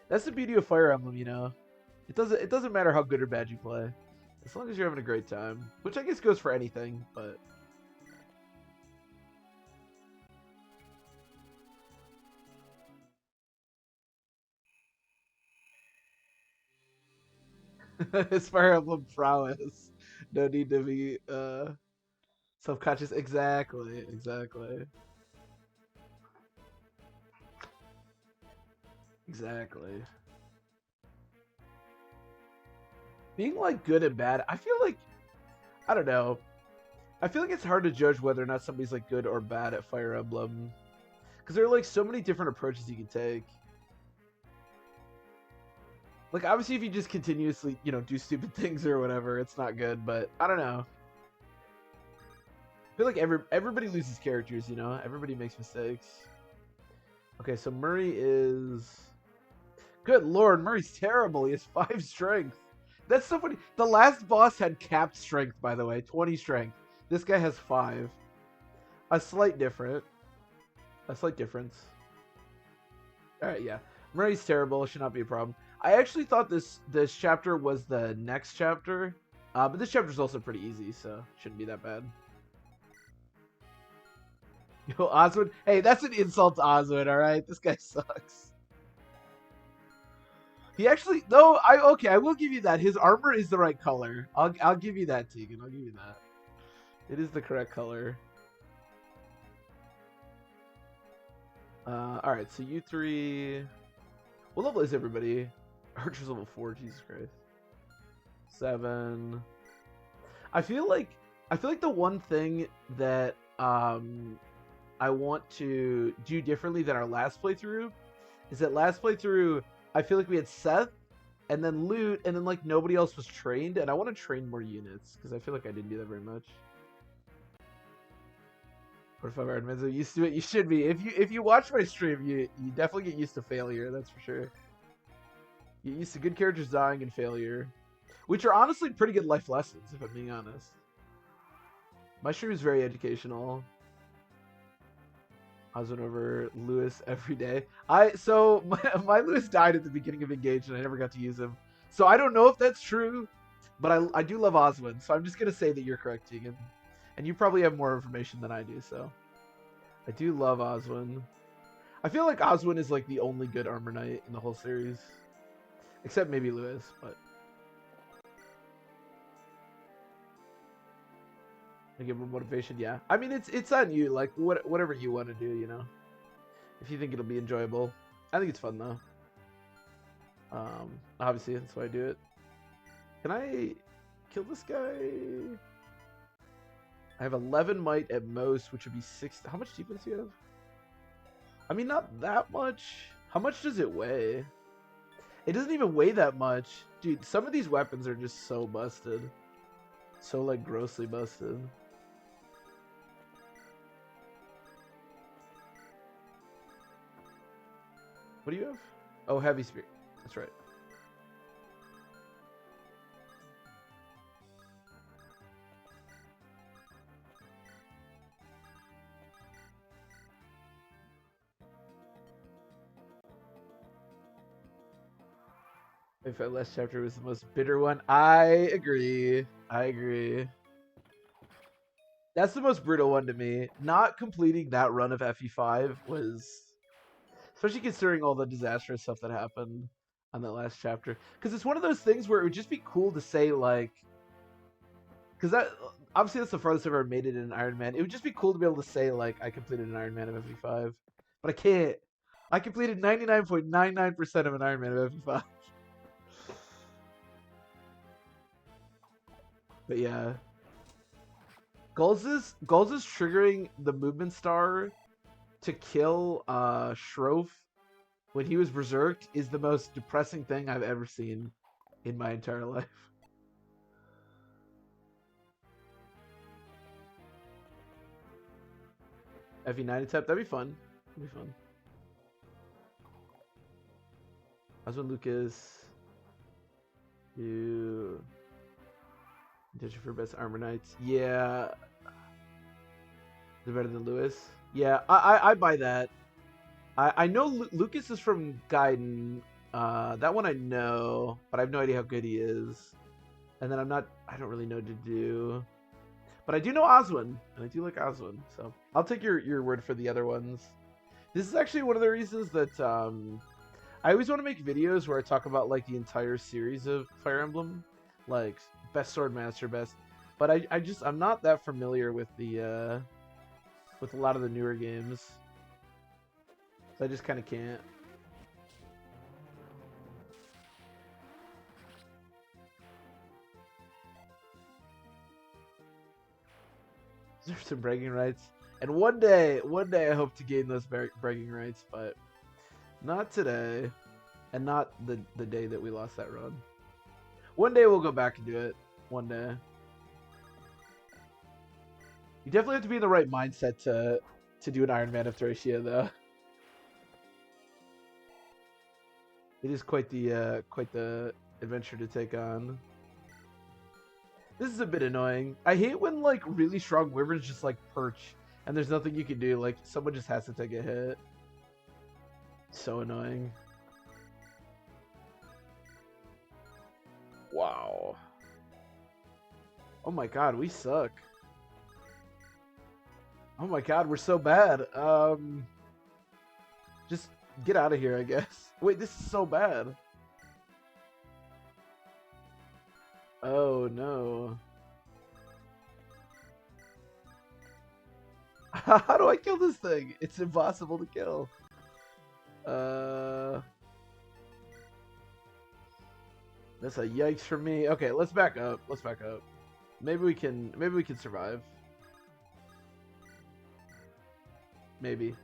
That's the beauty of Fire Emblem, you know. It doesn't matter how good or bad you play, as long as you're having a great time. Which I guess goes for anything, but. It's Fire Emblem prowess. No need to be self-conscious. Exactly. Being like good and bad, I feel like, I don't know. I feel like it's hard to judge whether or not somebody's like good or bad at Fire Emblem, because there are like so many different approaches you can take. Like, obviously, if you just continuously, you know, do stupid things or whatever, it's not good, but I don't know. I feel like everybody loses characters, you know? Everybody makes mistakes. Okay, so Murray is... Good lord, Murray's terrible. He has 5 strength. That's so funny. The last boss had capped strength, by the way. 20 strength. This guy has 5. A slight difference. Alright, yeah. Murray's terrible. Should not be a problem. I actually thought this chapter was the next chapter, but this chapter is also pretty easy, so shouldn't be that bad. Yo, Oswald. Hey, that's an insult to Oswald, alright? This guy sucks. He actually... No, okay, I will give you that. His armor is the right color. I'll give you that, Tegan. I'll give you that. It is the correct color. Alright, so you three... What level is everybody? Archer's level 4, Jesus Christ. 7. I feel like the one thing that I want to do differently than our last playthrough is that last playthrough I feel like we had Seth and then Loot and then like nobody else was trained, and I want to train more units because I feel like I didn't do that very much. What if I'm Iron Man? So used to it? You should be. If you watch my stream, you definitely get used to failure. That's for sure. You get used to good characters dying and failure, which are honestly pretty good life lessons, if I'm being honest. My stream is very educational. I was over Lewis every day. So my Lewis died at the beginning of Engage, and I never got to use him. So I don't know if that's true, but I do love Oswin. So I'm just gonna say that you're correct, Tegan. And you probably have more information than I do, so. I do love Oswin. I feel like Oswin is like the only good Armor Knight in the whole series. Except maybe Lewis, but. I give him motivation, yeah. I mean, it's on you, like, whatever you want to do, you know? If you think it'll be enjoyable. I think it's fun, though. Obviously, that's why I do it. Can I kill this guy? I have 11 might at most, which would be 6. How much defense do you have? I mean, not that much. How much does it weigh? It doesn't even weigh that much. Dude, some of these weapons are just so busted. So, like, grossly busted. What do you have? Oh, heavy spear. That's right. If that last chapter was the most bitter one, I agree. I agree. That's the most brutal one to me. Not completing that run of FE5 was, especially considering all the disastrous stuff that happened on that last chapter. Because it's one of those things where it would just be cool to say, like, because that obviously that's the farthest I've ever made it in an Iron Man. It would just be cool to be able to say, like, I completed an Iron Man of FE5, but I can't. I completed 99.99% of an Iron Man of FE5. But yeah, Gulz's triggering the movement star to kill Shroff when he was berserked is the most depressing thing I've ever seen in my entire life. FE9 attempt, that'd be fun. That'd be fun. Oswin Lucas. You Intention for best armor knights. Yeah. They're better than Lewis. Yeah, I buy that. I know Lucas is from Gaiden. That one I know, but I have no idea how good he is. And then I don't really know what to do. But I do know Oswin, and I do like Oswin. So I'll take your word for the other ones. This is actually one of the reasons that I always want to make videos where I talk about like the entire series of Fire Emblem, like best sword master, best. But I'm not that familiar with the with a lot of the newer games, so I just kind of can't. There's some bragging rights, and one day I hope to gain those bragging rights, but not today, and not the day that we lost that run. One day we'll go back and do it. One day. You definitely have to be in the right mindset to do an Iron Man of Thracia, though. It is quite the adventure to take on. This is a bit annoying. I hate when like really strong wyverns just like perch and there's nothing you can do. Like someone just has to take a hit. So annoying. Wow. Oh my god, we suck. Oh my god, we're so bad. Just get out of here, I guess. Wait, this is so bad. Oh no. How do I kill this thing? It's impossible to kill. That's a yikes for me. Okay, let's back up. Let's back up. Maybe we can survive. Maybe.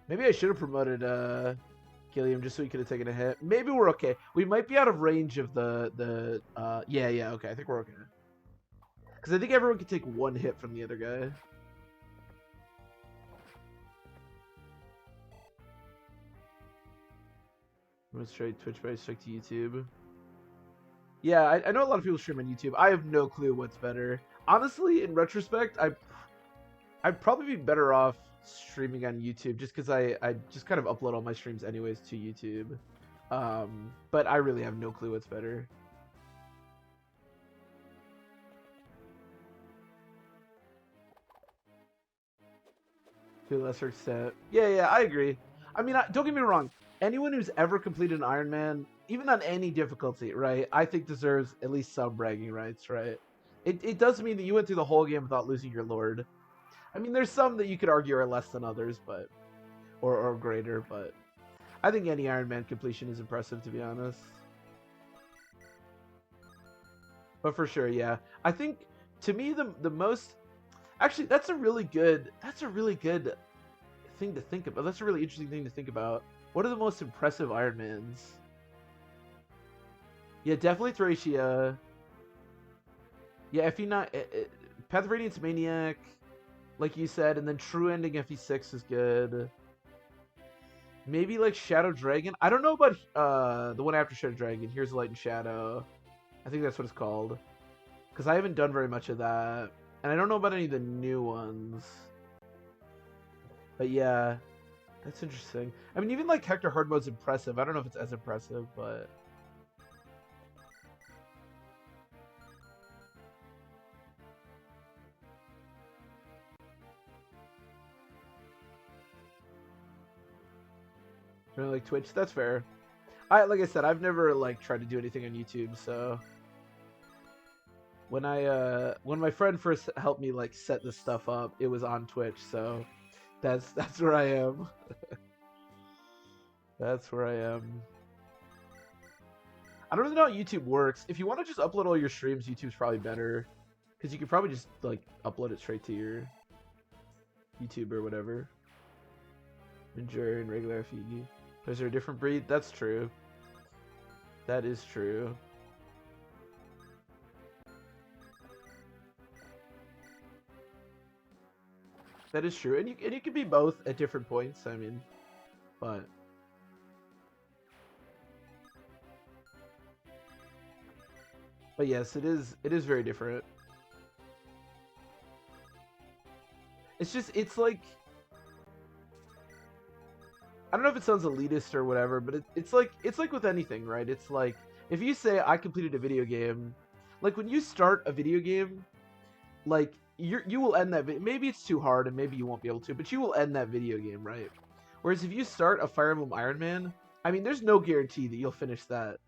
Maybe I should have promoted Gilliam just so he could have taken a hit. Maybe we're okay. We might be out of range of the yeah, okay. I think we're okay. Because I think everyone can take one hit from the other guy. I'm gonna straight Twitch by strike to YouTube. Yeah, I know a lot of people stream on YouTube. I have no clue what's better. Honestly, in retrospect, I'd probably be better off streaming on YouTube just because I just kind of upload all my streams anyways to YouTube. But I really have no clue what's better. To a lesser extent. Yeah, I agree. I mean, don't get me wrong. Anyone who's ever completed an Iron Man, even on any difficulty, right, I think deserves at least some bragging rights, right? It does mean that you went through the whole game without losing your Lord. I mean, there's some that you could argue are less than others, but or greater, but I think any Iron Man completion is impressive, to be honest. But for sure, yeah. I think to me the most actually that's a really good thing to think about. That's a really interesting thing to think about. What are the most impressive Iron Mans? Yeah, definitely Thracia. Yeah, if he not Path of Radiance Maniac, like you said, and then True Ending FE6 is good. Maybe like Shadow Dragon. I don't know about the one after Shadow Dragon. Here's Light and Shadow. I think that's what it's called. Because I haven't done very much of that. And I don't know about any of the new ones. But yeah, that's interesting. I mean, even like Hector Hard Mode's impressive. I don't know if it's as impressive, but... Really like Twitch. That's fair. Like I said, I've never like tried to do anything on YouTube, so... When my friend first helped me like set this stuff up, it was on Twitch, so that's where I am. That's where I am. I don't really know how YouTube works. If you want to just upload all your streams, YouTube's probably better, because you could probably just like upload it straight to your YouTube or whatever. Endure and regular FE. Is there a different breed? That's true. That is true. That is true, and you can be both at different points. I mean, but yes, it is very different. It's like I don't know if it sounds elitist or whatever, but it's like with anything, right? It's like if you say I completed a video game, like when you start a video game, like you will end that. Maybe it's too hard, and maybe you won't be able to, but you will end that video game, right? Whereas if you start a Fire Emblem Iron Man, I mean, there's no guarantee that you'll finish that,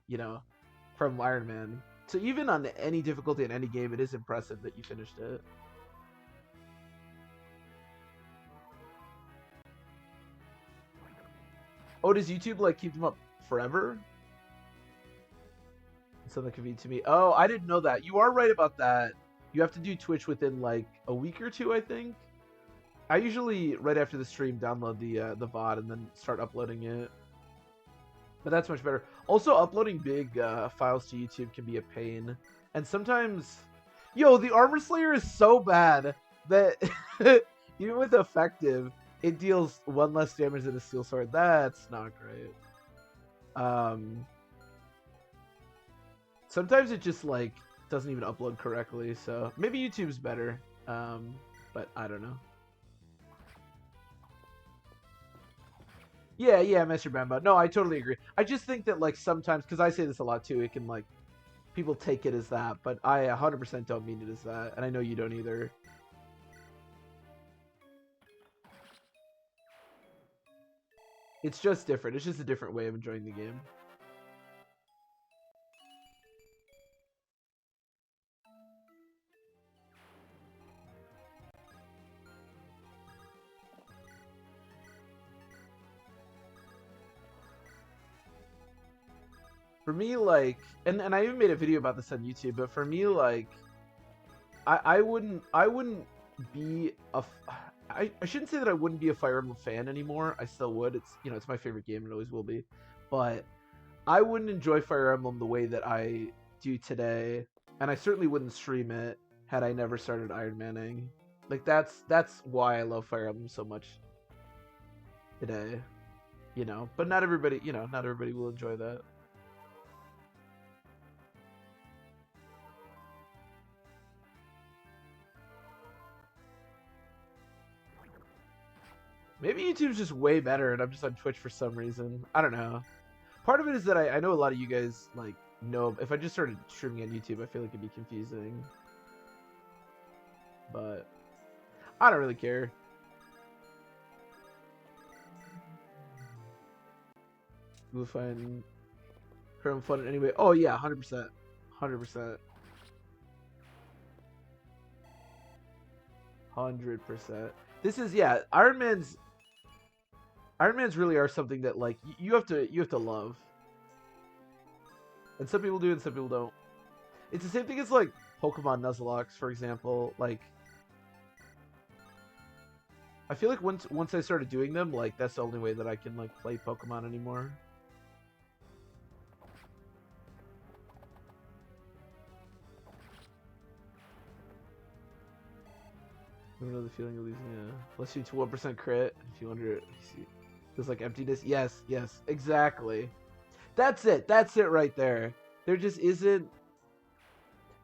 from Iron Man. So even on any difficulty in any game, it is impressive that you finished it. Oh, does YouTube like keep them up forever? Something convenient to me. Oh, I didn't know that. You are right about that. You have to do Twitch within like a week or two, I think. I usually right after the stream download the VOD and then start uploading it. But that's much better. Also, uploading big files to YouTube can be a pain, and sometimes, yo, the Armor Slayer is so bad that even with effective, it deals 1 less damage than a Steel Sword. That's not great. Sometimes it just like doesn't even upload correctly, so maybe YouTube's better. But I don't know. Yeah, Mr. Bamba. No, I totally agree. I just think that like sometimes, because I say this a lot too, it can like people take it as that, but I 100% don't mean it as that, and I know you don't either. It's just different. It's just a different way of enjoying the game. For me, like, and I even made a video about this on YouTube, but for me, like, I wouldn't be I shouldn't say that I wouldn't be a Fire Emblem fan anymore. I still would. It's, you know, it's my favorite game. It always will be. But I wouldn't enjoy Fire Emblem the way that I do today, and I certainly wouldn't stream it had I never started Iron Manning. Like that's why I love Fire Emblem so much today, you know. But not everybody, you know, not everybody will enjoy that. Maybe YouTube's just way better, and I'm just on Twitch for some reason. I don't know. Part of it is that I know a lot of you guys like know. If I just started streaming on YouTube, I feel like it'd be confusing. But I don't really care. We'll find her fun anyway. Oh yeah, 100%, 100%, 100%. This is, yeah. Iron Man's really are something that like you have to love, and some people do and some people don't. It's the same thing as like Pokemon Nuzlocke, for example. Like, I feel like once I started doing them, like that's the only way that I can like play Pokemon anymore. I don't know the feeling of losing. Yeah, let's you to 1% crit. If you wonder, there's like emptiness. Yes, yes, exactly. That's it. That's it right there. There just isn't.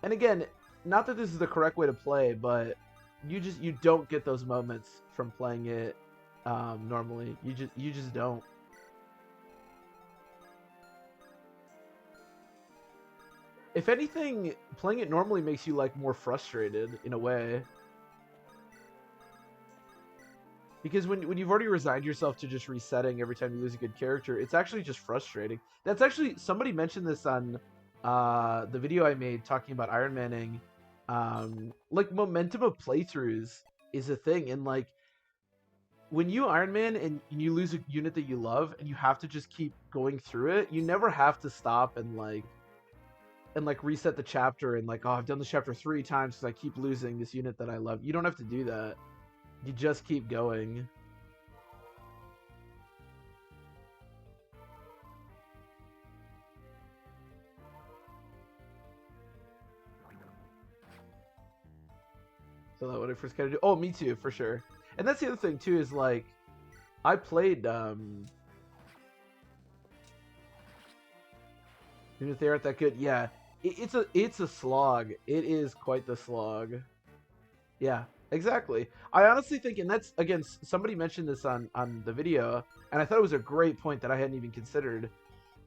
And again, not that this is the correct way to play, but you don't get those moments from playing it normally. You just don't. If anything, playing it normally makes you like more frustrated in a way. Because when you've already resigned yourself to just resetting every time you lose a good character, it's actually just frustrating. That's actually, somebody mentioned this on the video I made talking about Iron Manning. Like, momentum of playthroughs is a thing, and like when you Iron Man and you lose a unit that you love and you have to just keep going through it, you never have to stop and like reset the chapter and like, oh, I've done this chapter 3 times because I keep losing this unit that I love. You don't have to do that. You just keep going. So that what I first gotta do. Oh, me too, for sure. And that's the other thing too, is like I played even if they aren't that good, yeah. It's a slog. It is quite the slog. Yeah, exactly. I honestly think, and that's again, somebody mentioned this on the video, and I thought it was a great point that I hadn't even considered.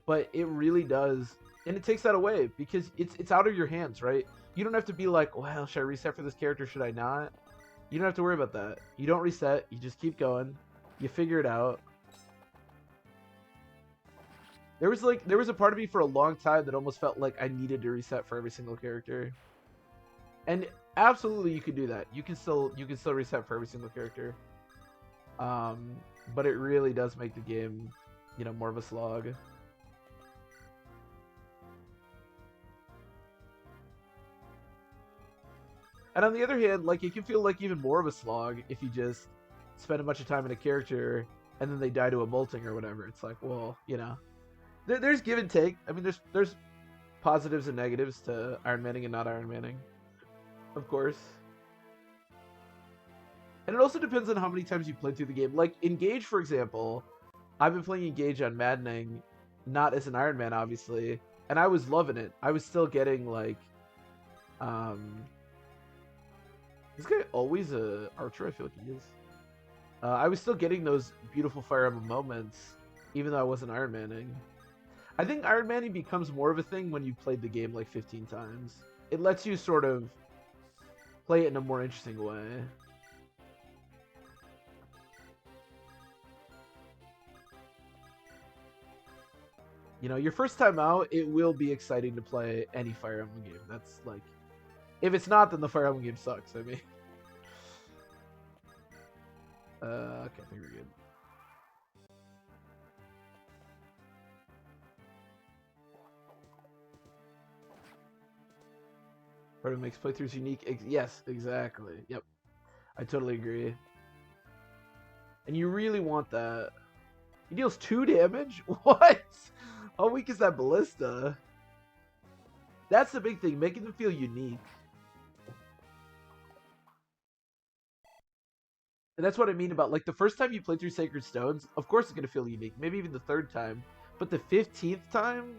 But it really does, and it takes that away because it's out of your hands, right? You don't have to be like, well, should I reset for this character? Should I not? You don't have to worry about that. You don't reset. You just keep going. You figure it out. There was a part of me for a long time that almost felt like I needed to reset for every single character. And absolutely you can do that. You can still reset for every single character. But it really does make the game, you know, more of a slog. And on the other hand, like, it can feel like even more of a slog if you just spend a bunch of time in a character and then they die to a molting or whatever. It's like, well, you know, there's give and take. I mean, there's positives and negatives to Iron Manning and not Iron Manning, of course. And it also depends on how many times you play through the game. Like Engage, for example, I've been playing Engage on Maddening, not as an Iron Man, obviously, and I was loving it. I was still getting like, um, this guy always a archer? I feel like he is. I was still getting those beautiful Fire Emblem moments, even though I wasn't Iron Manning. I think Iron Manning becomes more of a thing when you've played the game like 15 times. It lets you sort of play it in a more interesting way. You know, your first time out, it will be exciting to play any Fire Emblem game. That's like, if it's not, then the Fire Emblem game sucks. I mean, okay, I think we're good. Part of it makes playthroughs unique. Yes, exactly. Yep. I totally agree. And you really want that. He deals 2 damage? What? How weak is that ballista? That's the big thing, making them feel unique. And that's what I mean about, like, the first time you play through Sacred Stones, of course it's going to feel unique. Maybe even the 3rd time. But the 15th time,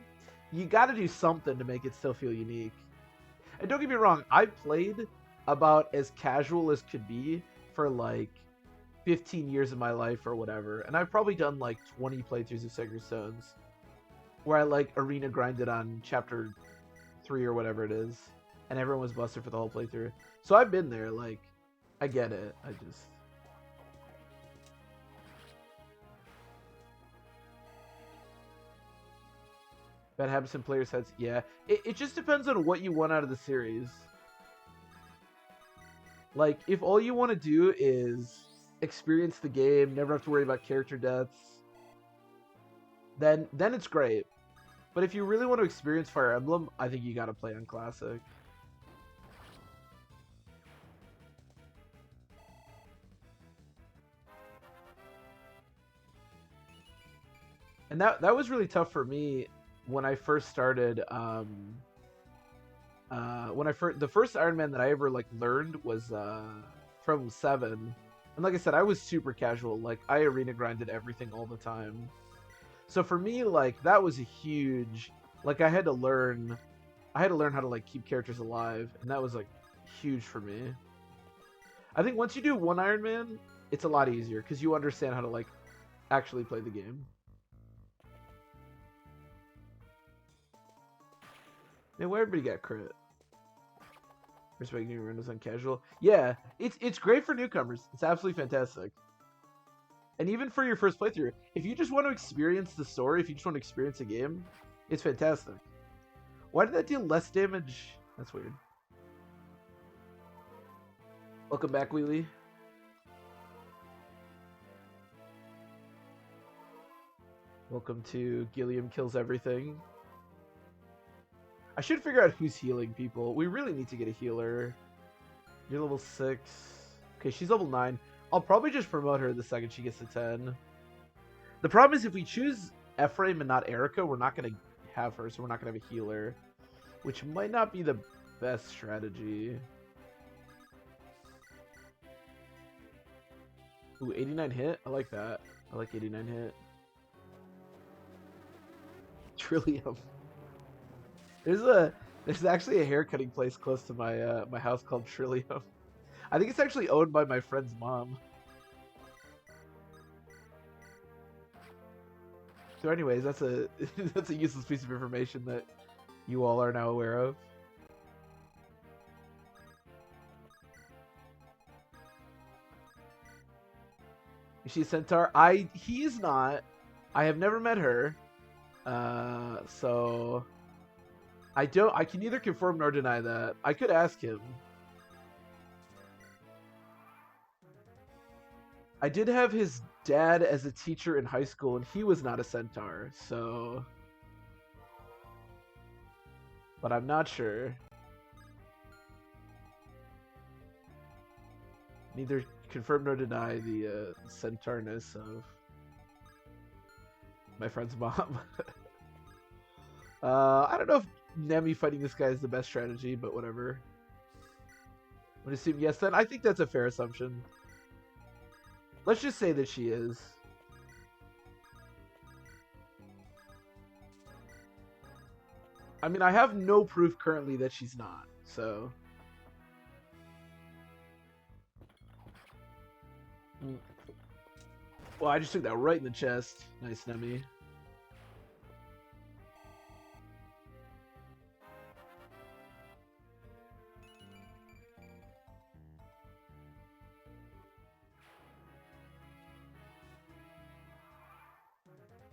you got to do something to make it still feel unique. And don't get me wrong, I played about as casual as could be for, like, 15 years of my life or whatever. And I've probably done, like, 20 playthroughs of Sacred Stones. Where I, like, arena grinded on Chapter 3 or whatever it is. And everyone was busted for the whole playthrough. So I've been there, like, I get it. I just... Bad habits in players' heads. Yeah. It just depends on what you want out of the series. Like, if all you want to do is experience the game, never have to worry about character deaths, then it's great. But if you really want to experience Fire Emblem, I think you gotta play on Classic. And that was really tough for me when I first started. The first Iron Man that I ever like learned was from 7, and like I said, I was super casual. Like I arena grinded everything all the time. So for me, like that was a huge. Like I had to learn how to like keep characters alive, and that was like huge for me. I think once you do one Iron Man, it's a lot easier because you understand how to like actually play the game. Man, why everybody got crit? Respect new randoms on casual. Yeah, it's great for newcomers. It's absolutely fantastic. And even for your first playthrough, if you just want to experience the story, if you just want to experience a game, it's fantastic. Why did that deal less damage? That's weird. Welcome back, Wheelie. Welcome to Gilliam Kills Everything. I should figure out who's healing people. We really need to get a healer. You're level 6. Okay, she's level 9. I'll probably just promote her the second she gets to 10. The problem is if we choose Ephraim and not Erica, we're not going to have her, so we're not going to have a healer. Which might not be the best strategy. Ooh, 89 hit? I like that. I like 89 hit. Trillium. There's actually a haircutting place close to my my house called Trillium. I think it's actually owned by my friend's mom. So anyways, that's a that's a useless piece of information that you all are now aware of. Is she a Centaur? He is not. I have never met her. So I can neither confirm nor deny that. I could ask him. I did have his dad as a teacher in high school, and he was not a Centaur, so... But I'm not sure. Neither confirm nor deny the Centaurness of my friend's mom. I don't know if Nemi fighting this guy is the best strategy, but whatever. I'm gonna assume yes then. I think that's a fair assumption. Let's just say that she is. I mean, I have no proof currently that she's not, so... Well, I just took that right in the chest. Nice, Nemi.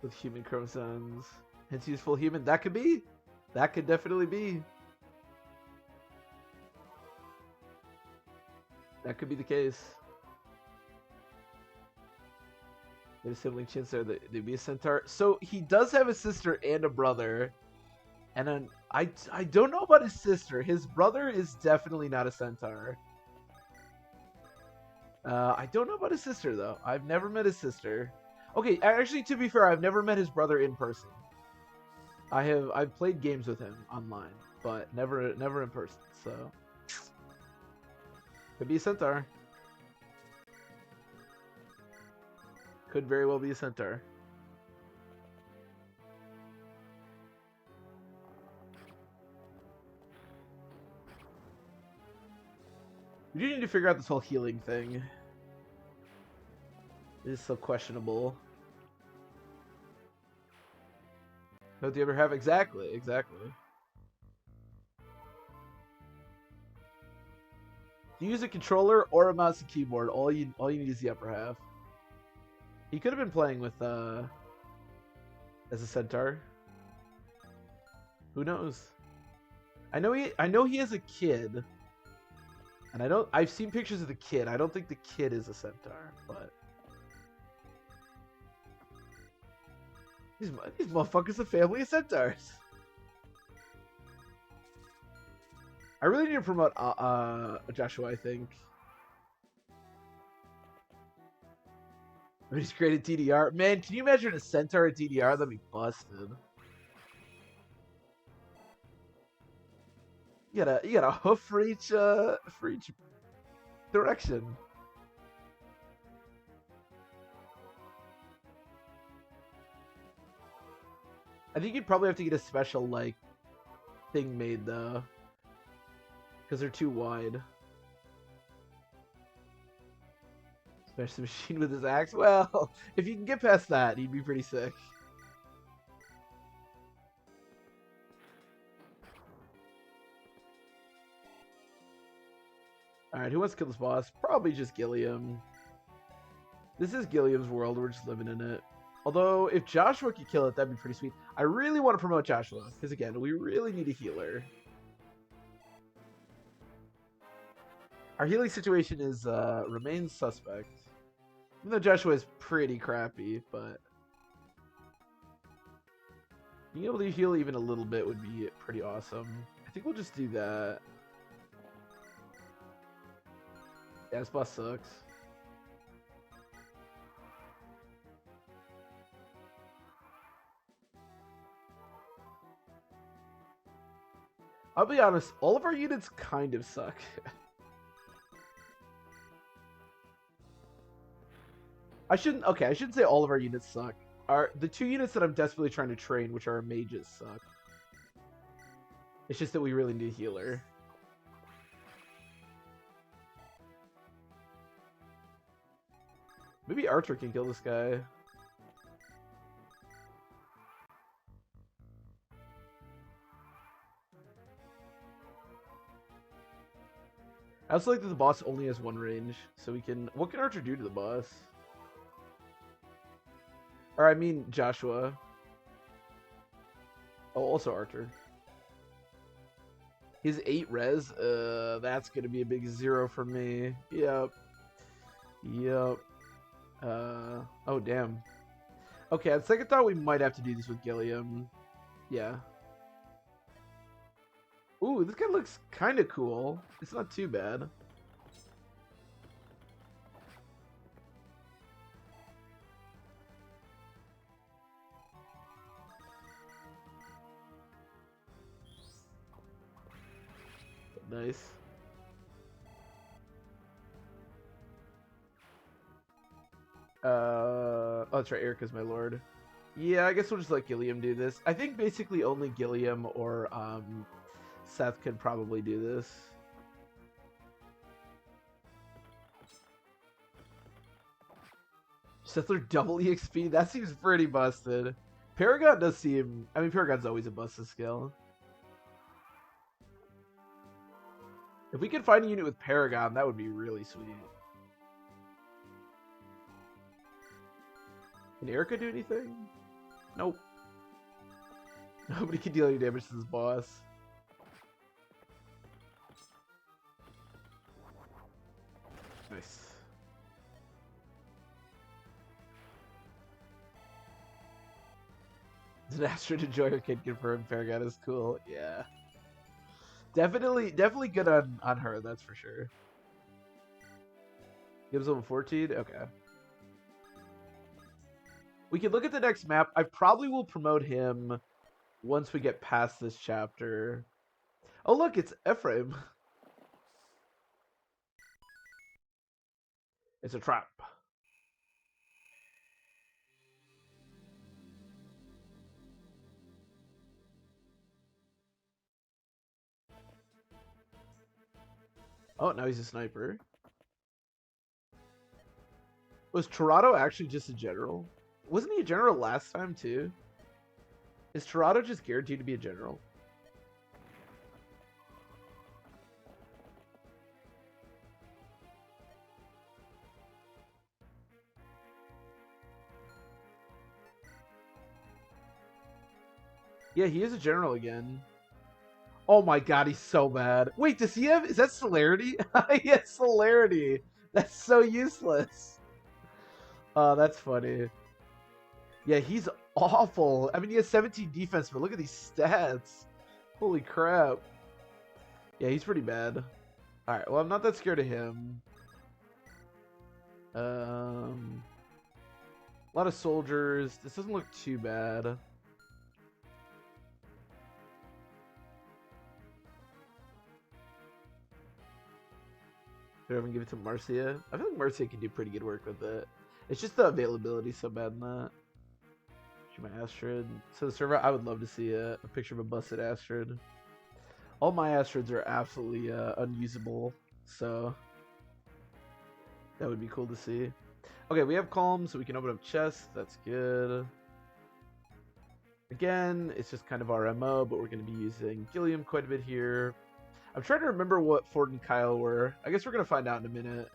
With human chromosomes. Hence he's full human. That could be. That could definitely be. That could be the case. There's a sibling chance there that they'd be a Centaur. So he does have a sister and a brother. And then I don't know about his sister. His brother is definitely not a centaur. I don't know about his sister though. I've never met his sister. Okay, actually, to be fair, I've never met his brother in person. I've played games with him online, but never in person. So could be a centaur. Could very well be a centaur. We do need to figure out this whole healing thing. It is so questionable. Don't you ever have exactly? You use a controller or a mouse and keyboard. All you need is the upper half. He could have been playing with as a centaur. Who knows? I know he has a kid. And I've seen pictures of the kid. I don't think the kid is a centaur, but these motherfuckers a family of centaurs. I really need to promote Joshua, I think. I just created TDR. Man, can you imagine a centaur at TDR? That'd be busted. You got a hoof for each direction. I think you'd probably have to get a special like thing made though, because they're too wide. Smash the machine with his axe. Well, if you can get past that, he'd be pretty sick. Alright, who wants to kill this boss? Probably just Gilliam. This is Gilliam's world, we're just living in it. Although, if Joshua could kill it, that'd be pretty sweet. I really want to promote Joshua, because again, we really need a healer. Our healing situation is remains suspect. Even though Joshua is pretty crappy, but being able to heal even a little bit would be pretty awesome. I think we'll just do that. Yeah, this boss sucks. I'll be honest, all of our units kind of suck. I shouldn't say all of our units suck. The two units that I'm desperately trying to train, which are our mages, suck. It's just that we really need a healer. Maybe Archer can kill this guy. I also like that the boss only has one range, so we can... What can Archer do to the boss? Or I mean Joshua. Oh, also Archer. His 8 res, that's gonna be a big 0 for me. Yep. Oh damn. Okay, on second thought, we might have to do this with Gilliam. Yeah. Ooh, this guy looks kind of cool. It's not too bad. Nice. Oh, that's right, Erica's my lord. Yeah, I guess we'll just let Gilliam do this. I think basically only Gilliam or Seth could probably do this. Settler double EXP? That seems pretty busted. Paragon does seem... I mean, Paragon's always a busted skill. If we could find a unit with Paragon, that would be really sweet. Can Erica do anything? Nope. Nobody can deal any damage to this boss. Nice. Is an Astrid Enjoyer kid confirmed? Paragon is cool. Yeah. Definitely good on her, that's for sure. Gives level 14? Okay. We can look at the next map. I probably will promote him once we get past this chapter. Oh, look, it's Ephraim. It's a trap. Oh, now he's a sniper. Was Torado actually just a general? Wasn't he a general last time, too? Is Torado just guaranteed to be a general? Yeah, he is a general again. Oh my god, he's so bad. Wait, does he have... Is that celerity? He has celerity. That's so useless. Oh, that's funny. Yeah, he's awful. I mean, he has 17 defense, but look at these stats. Holy crap. Yeah, he's pretty bad. Alright, well, I'm not that scared of him. A lot of soldiers. This doesn't look too bad. Could I even give it to Marcia? I feel like Marcia can do pretty good work with it. It's just the availability so bad in that. My Astrid. So the server, I would love to see a picture of a busted Astrid. All my Astrids are absolutely unusable, so that would be cool to see. Okay, we have calm, so we can open up chests. That's good. Again, it's just kind of our MO, but we're going to be using Gilliam quite a bit here. I'm trying to remember what Ford and Kyle were. I guess we're going to find out in a minute.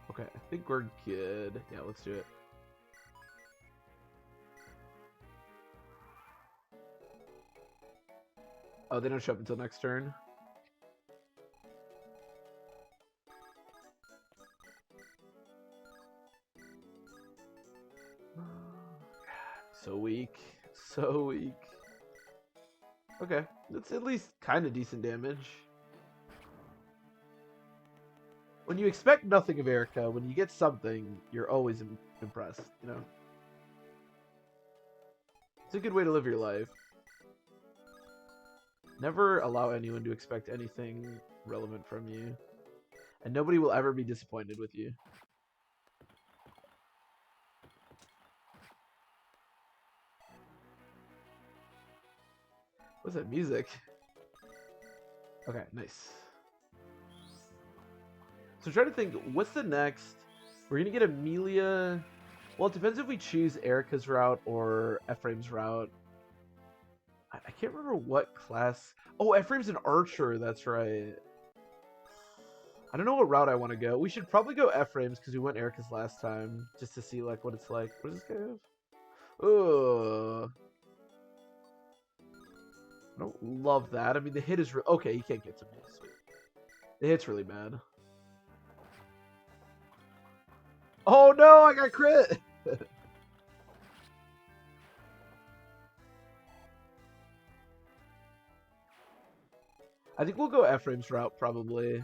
Okay, I think we're good. Yeah, let's do it. Oh, they don't show up until next turn. So weak. So weak. Okay, that's at least kind of decent damage. When you expect nothing of Erica, when you get something, you're always impressed, you know? It's a good way to live your life. Never allow anyone to expect anything relevant from you. And nobody will ever be disappointed with you. What's that music? Okay, nice. So try to think, what's the next? We're going to get Amelia. Well, it depends if we choose Erica's route or Ephraim's route. I can't remember what class. Oh, Ephraim's an archer. That's right. I don't know what route I want to go. We should probably go Ephraim's because we went Erica's last time just to see like what it's like. What does this guy have? Ugh. I don't love that. I mean, the hit is okay. He can't get to me. Sweet. The hit's really bad. Oh no! I got crit. I think we'll go Ephraim's route probably.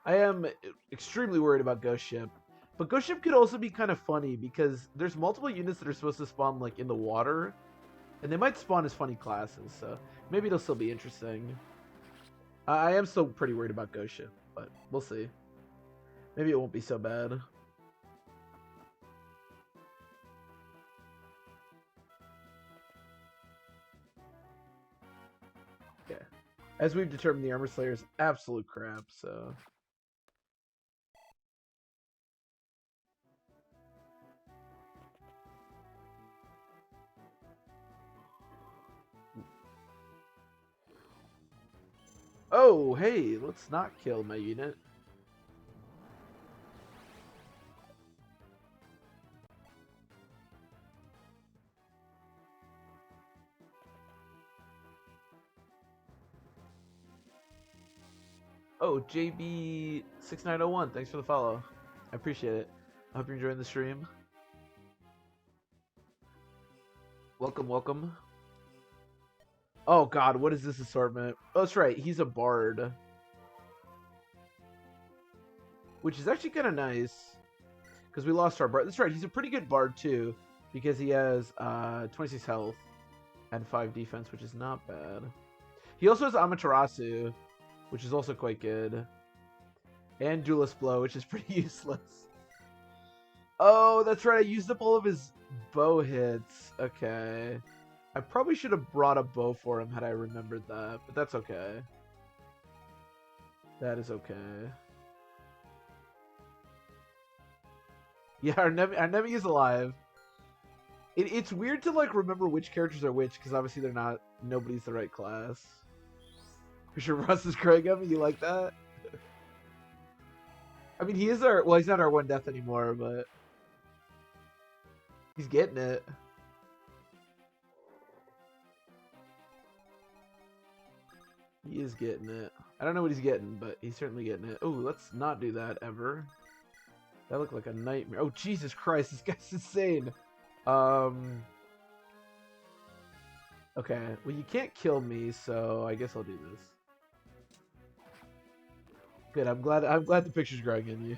I am extremely worried about Ghost Ship. But Ghost Ship could also be kind of funny because there's multiple units that are supposed to spawn like in the water. And they might spawn as funny classes, so maybe it'll still be interesting. I am still pretty worried about Ghost Ship, but we'll see. Maybe it won't be so bad. Yeah. As we've determined, the Armor Slayer is absolute crap, so... Oh, hey, let's not kill my unit. Oh, JB6901, thanks for the follow. I appreciate it. I hope you're enjoying the stream. Welcome, welcome. Oh god, what is this assortment? Oh, that's right, he's a bard. Which is actually kind of nice. Because we lost our bard. That's right, he's a pretty good bard too. Because he has 26 health and 5 defense, which is not bad. He also has Amaterasu, which is also quite good. And Duelist Blow, which is pretty useless. Oh, that's right, I used up all of his bow hits. Okay. I probably should have brought a bow for him had I remembered that, but that's okay. That is okay. Yeah, our Nemi is alive. It's weird to like remember which characters are which, because obviously they're not. Nobody's the right class. For sure, Russ is Craig. I mean, you like that? I mean, he is our. Well, he's not our one death anymore, but he's getting it. He is getting it. I don't know what he's getting, but he's certainly getting it. Oh, let's not do that ever. That looked like a nightmare. Oh, Jesus Christ, this guy's insane. Okay, well, you can't kill me, so I guess I'll do this. Good, I'm glad the picture's growing in you.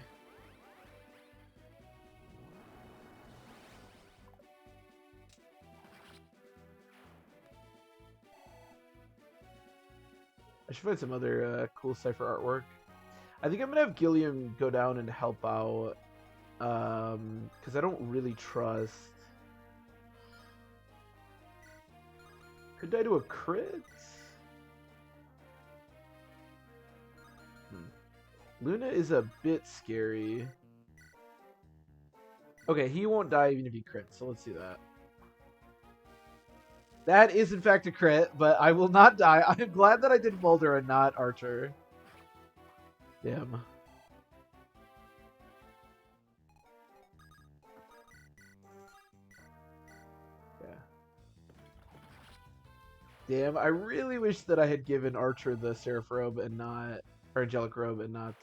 I should find some other cool cipher artwork. I think I'm gonna have Gilliam go down and help out, because I don't really trust. Could I do a crit? Luna is a bit scary. Okay, he won't die even if he crits, so let's do that. That is in fact a crit, but I will not die. I'm glad that I did Mulder and not Archer. Damn. Yeah. Damn, I really wish that I had given Archer the Seraph robe and not... Or Angelic robe and not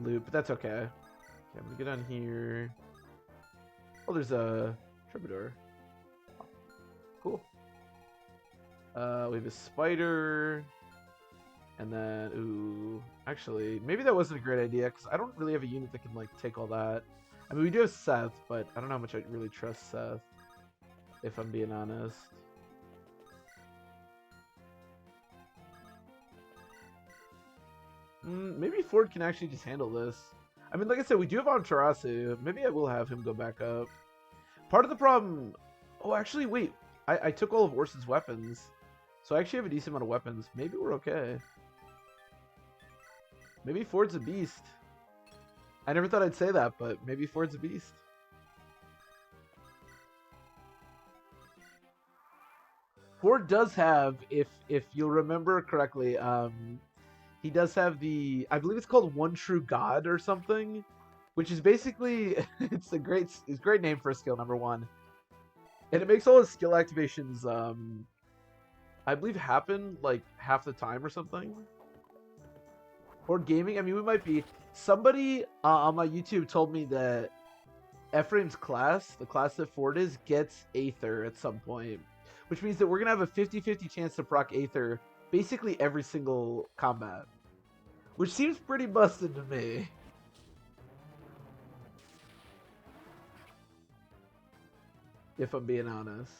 loot, but that's okay. Okay, I'm gonna get on here. Oh, there's a Troubadour. Cool. We have a spider. And then, ooh, actually, maybe that wasn't a great idea, because I don't really have a unit that can, like, take all that. I mean, we do have Seth, but I don't know how much I really trust Seth, if I'm being honest. Maybe Ford can actually just handle this. I mean, like I said, we do have Amaterasu. Maybe I will have him go back up. Part of the problem... Oh, actually, wait. I took all of Orson's weapons. So I actually have a decent amount of weapons. Maybe we're okay. Maybe Ford's a beast. I never thought I'd say that, but maybe Ford's a beast. Ford does have, if you'll remember correctly, he does have the, I believe it's called One True God or something, which is basically, it's a great name for a skill, number one. And it makes all his skill activations, I believe, happen like half the time or something. Or gaming, I mean, we might be. Somebody on my YouTube told me that Ephraim's class, the class that Ford is, gets Aether at some point. Which means that we're going to have a 50-50 chance to proc Aether basically every single combat. Which seems pretty busted to me. If I'm being honest.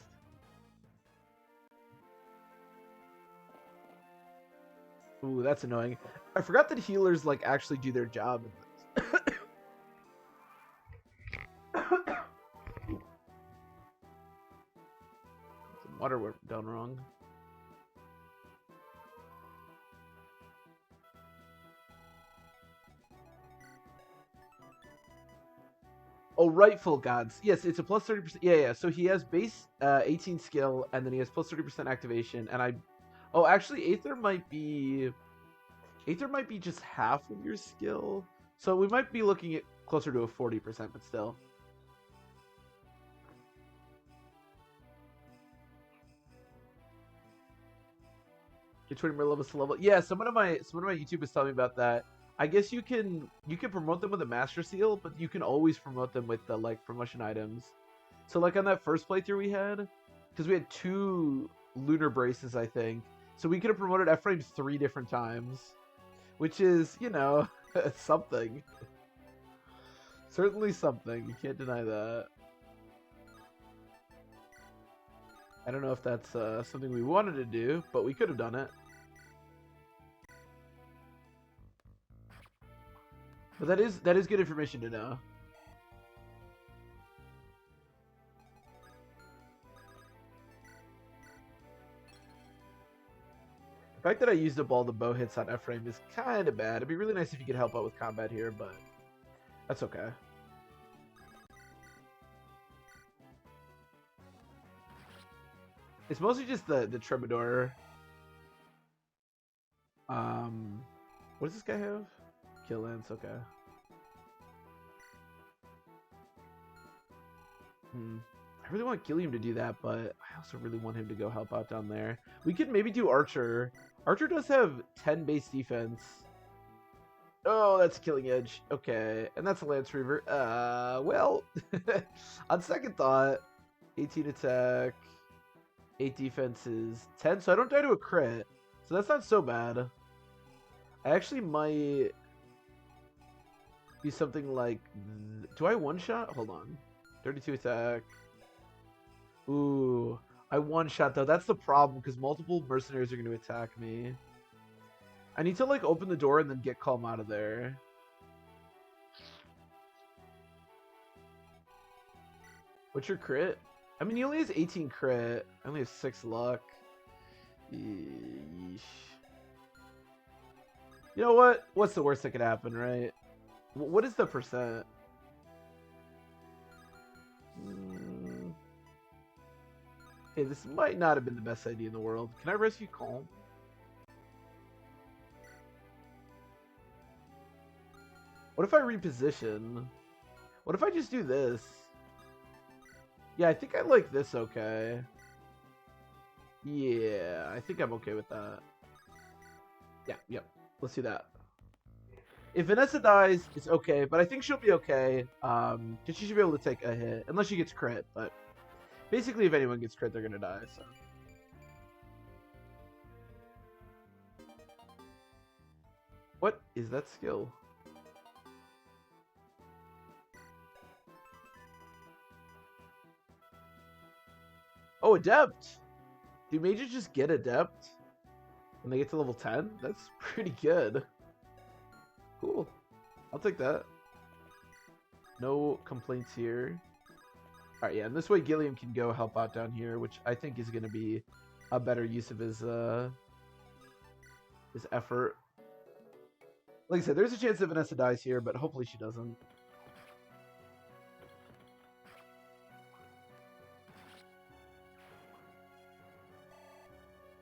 Ooh, that's annoying. I forgot that healers, like, actually do their job in this. Some water went down wrong. Oh, Rightful Gods. Yes, it's a plus 30%. Yeah. So he has base 18 skill, and then he has plus 30% activation. And I... Oh, actually, Aether might be just half of your skill. So we might be looking at closer to a 40%, but still. Get 20 more levels to level. Yeah, someone of my YouTube was telling me about that. I guess you can promote them with a master seal, but you can always promote them with the like promotion items. So like on that first playthrough we had, because we had 2 lunar braces, I think. So we could have promoted F-Frame 3 different times, which is, you know, something. Certainly something. You can't deny that. I don't know if that's something we wanted to do, but we could have done it. But that is good information to know. The fact that I used up all the bow hits on F-Frame is kind of bad. It'd be really nice if you could help out with combat here, but that's okay. It's mostly just the Troubadour. What does this guy have? Kill Lance, okay. I really want Gilliam to do that, but I also really want him to go help out down there. We could maybe do Archer. Archer does have 10 base defense. Oh, that's a Killing Edge. Okay, and that's a Lance Reaver. Well, on second thought, 18 attack, 8 defense is 10, so I don't die to a crit. So that's not so bad. I actually might do something like... Do I one-shot? Hold on. 32 attack. Ooh. I one-shot, though. That's the problem, because multiple mercenaries are going to attack me. I need to, like, open the door and then get Calm out of there. What's your crit? I mean, he only has 18 crit. I only have 6 luck. Yeesh. You know what? What's the worst that could happen, right? What is the percent? Hey, this might not have been the best idea in the world. Can I rescue Calm? What if I reposition? What if I just do this? Yeah, I think I like this okay. Yeah, I think I'm okay with that. Yeah, yep. Let's do that. If Vanessa dies, it's okay, but I think she'll be okay. Because she should be able to take a hit. Unless she gets crit, but... Basically, if anyone gets crit, they're gonna die, so... What is that skill? Oh, Adept! Do mages just get Adept when they get to level 10? That's pretty good. Cool. I'll take that. No complaints here. Alright, yeah, and this way Gilliam can go help out down here, which I think is going to be a better use of his effort. Like I said, there's a chance that Vanessa dies here, but hopefully she doesn't.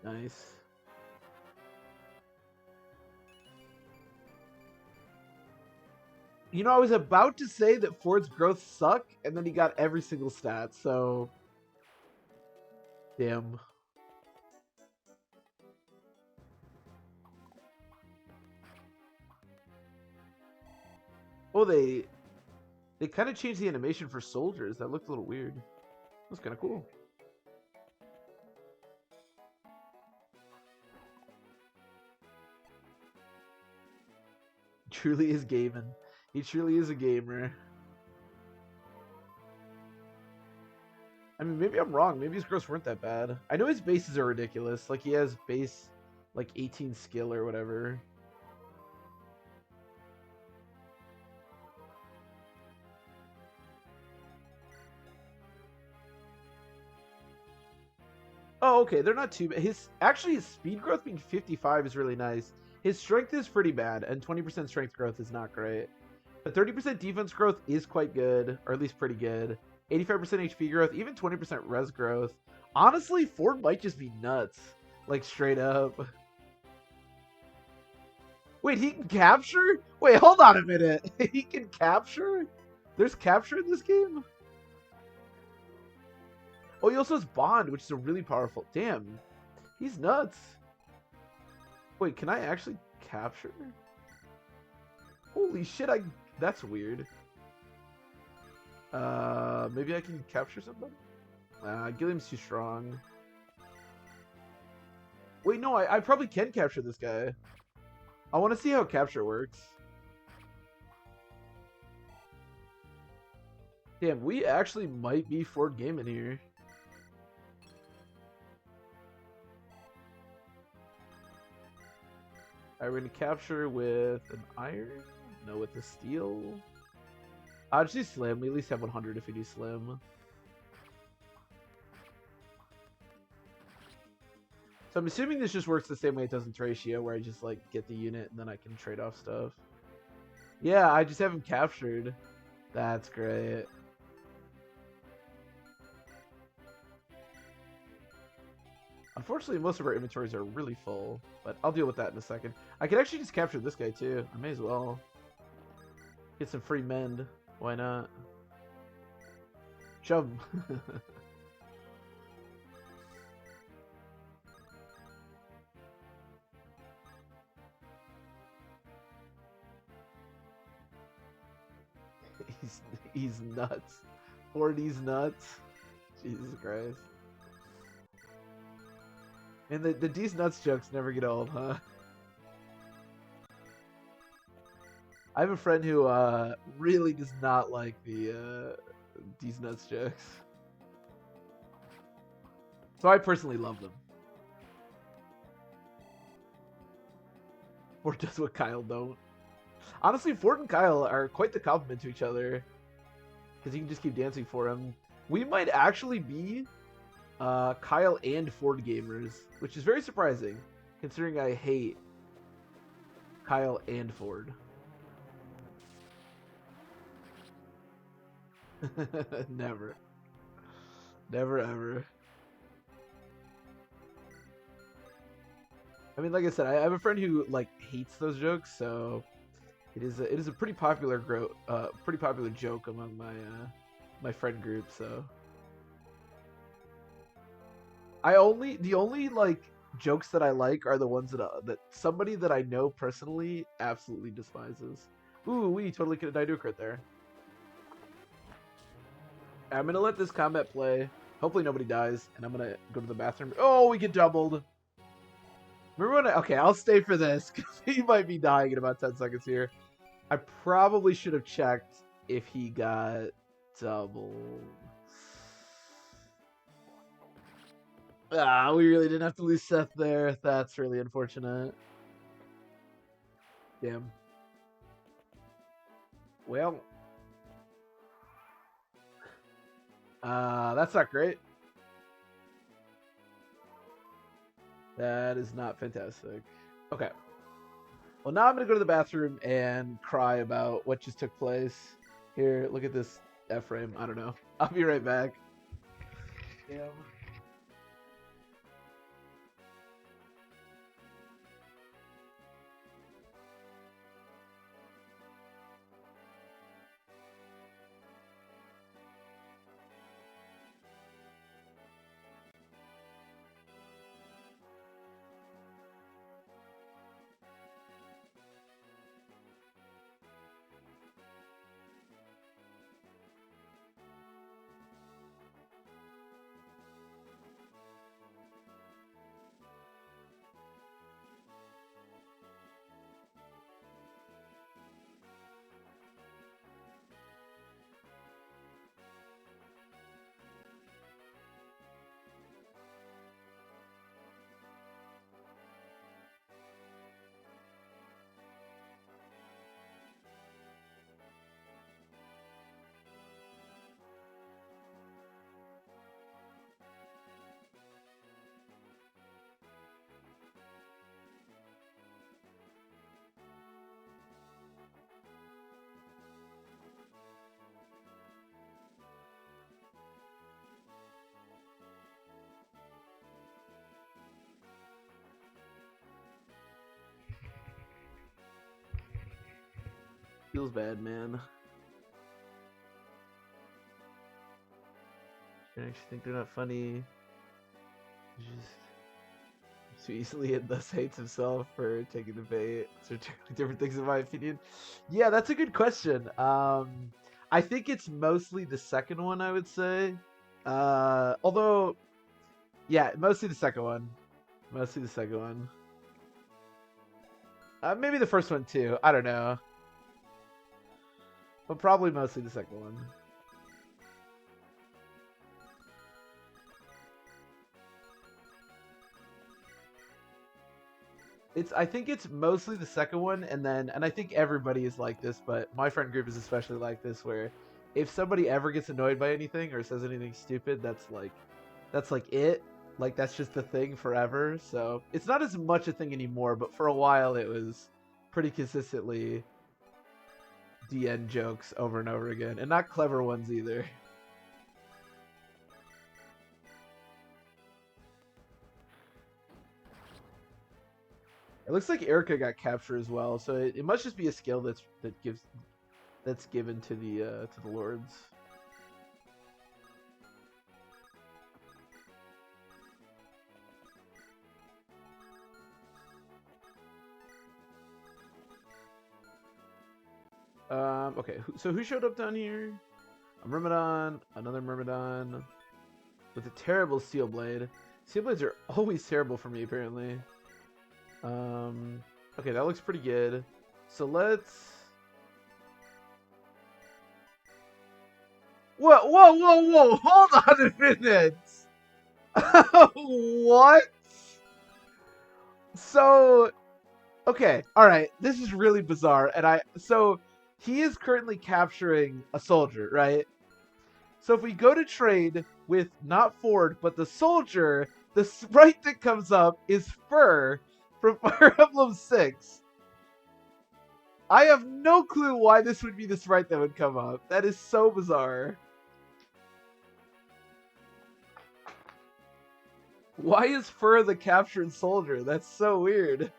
Nice. You know, I was about to say that Ford's growth suck, and then he got every single stat, so... Damn. Oh, they kind of changed the animation for soldiers. That looked a little weird. That's kind of cool. Truly is gaming. He truly is a gamer. I mean, maybe I'm wrong. Maybe his growths weren't that bad. I know his bases are ridiculous. Like, he has base, like, 18 skill or whatever. Oh, okay. They're not too bad. Actually, his speed growth being 55 is really nice. His strength is pretty bad, and 20% strength growth is not great. But 30% defense growth is quite good, or at least pretty good. 85% HP growth, even 20% res growth. Honestly, Ford might just be nuts. Like, straight up. Wait, he can capture? Wait, hold on a minute. He can capture? There's capture in this game? Oh, he also has Bond, which is a really powerful... Damn. He's nuts. Wait, can I actually capture? Holy shit, that's weird. Maybe I can capture somebody? Gilliam's too strong. Wait, no, I probably can capture this guy. I want to see how capture works. Damn, we actually might be Ford Gaming here. Alright, we're gonna capture with an iron? No, with the steel. I'll just do slim. We at least have 100 if we do slim. So I'm assuming this just works the same way it does in Terratio, where I just like get the unit and then I can trade off stuff. Yeah, I just have him captured. That's great. Unfortunately, most of our inventories are really full, but I'll deal with that in a second. I could actually just capture this guy too. I may as well. Get some free mend. Why not? Shove him. he's nuts. 40's nuts. Jesus Christ. And the D's nuts jokes never get old, huh? I have a friend who really does not like the D's nuts jokes. So I personally love them. Ford does what Kyle don't. Honestly, Ford and Kyle are quite the compliment to each other. Because you can just keep dancing for him. We might actually be Kyle and Ford gamers, which is very surprising, considering I hate Kyle and Ford. Never. Never ever. I mean, like I said, I have a friend who like hates those jokes, so it is a pretty popular joke among my friend group. So the only like jokes that I like are the ones that somebody that I know personally absolutely despises. Ooh, we totally could have died to a crit there. I'm gonna let this combat play. Hopefully nobody dies, and I'm gonna go to the bathroom. Oh, we get doubled. Remember when okay, I'll stay for this, because he might be dying in about 10 seconds here. I probably should have checked if he got doubled. Ah, we really didn't have to lose Seth there. That's really unfortunate. Damn. Well. That's not great. That is not fantastic. Okay. Well, now I'm going to go to the bathroom and cry about what just took place. Here, look at this F-frame. I don't know. I'll be right back. Damn. Feels bad, man. I actually think they're not funny. Just too easily and thus hates himself for taking the bait. So different things in my opinion. Yeah, that's a good question. I think it's mostly the second one, I would say. Although, yeah, mostly the second one. Mostly the second one. Maybe the first one too. I don't know. But probably mostly the second one. I think it's mostly the second one, and I think everybody is like this, but my friend group is especially like this, where if somebody ever gets annoyed by anything or says anything stupid, that's like it. Like that's just the thing forever. So it's not as much a thing anymore, but for a while it was pretty consistently DN jokes over and over again, and not clever ones either. It looks like Erica got captured as well, so it must just be a skill that's given to the lords. Okay, so who showed up down here? A Myrmidon, another Myrmidon with a terrible Steel Blade. Steel Blades are always terrible for me, apparently. Okay, that looks pretty good. So let's... Whoa! Hold on a minute! What? So... Okay, alright, this is really bizarre, and so, he is currently capturing a soldier, right? So if we go to trade with not Ford, but the soldier, the sprite that comes up is Fur from Fire Emblem 6. I have no clue why this would be the sprite that would come up. That is so bizarre. Why is Fur the captured soldier? That's so weird.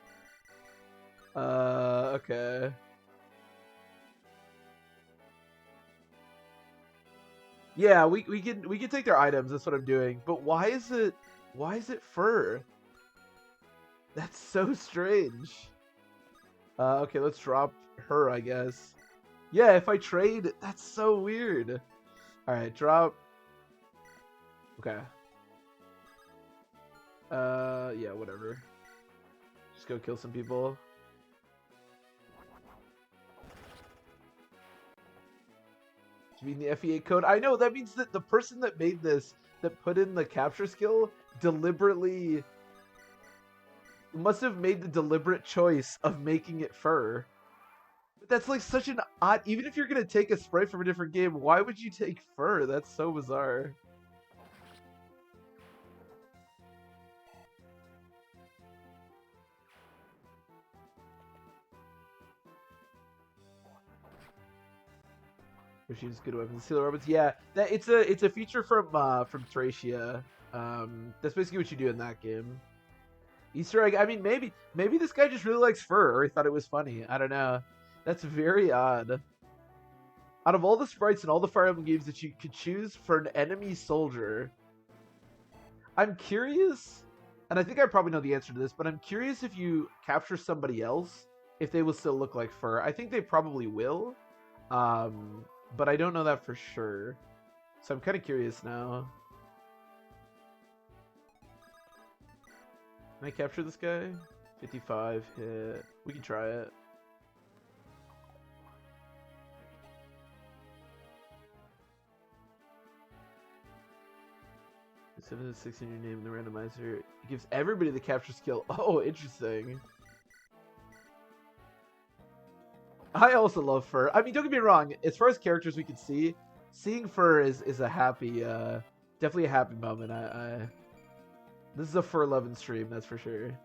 Okay. Yeah, we can take their items. That's what I'm doing. But why is it Fur? That's so strange. Okay, let's drop her, I guess. Yeah, if I trade, that's so weird. All right, drop. Okay. Yeah, whatever. Just go kill some people. You mean the FE8 code? I know, that means that the person that made this, that put in the capture skill, deliberately must have made the deliberate choice of making it Fur. But that's like such an odd... Even if you're going to take a sprite from a different game, why would you take Fur? That's so bizarre. Machines, good weapons, sealer weapons. Yeah, that it's a feature from Thracia. That's basically what you do in that game. Easter egg. I mean, maybe this guy just really likes Fur, or he thought it was funny. I don't know. That's very odd. Out of all the sprites and all the Fire Emblem games that you could choose for an enemy soldier, I'm curious, and I think I probably know the answer to this, but I'm curious if you capture somebody else, if they will still look like Fur. I think they probably will. But I don't know that for sure. So I'm kind of curious now. Can I capture this guy? 55 hit. We can try it. It's 7 to 6 in your name, the randomizer. It gives everybody the capture skill. Oh, interesting. I also love Fur. I mean, don't get me wrong. As far as characters we can see, seeing Fur is a happy, definitely a happy moment. This is a Fur loving stream, that's for sure.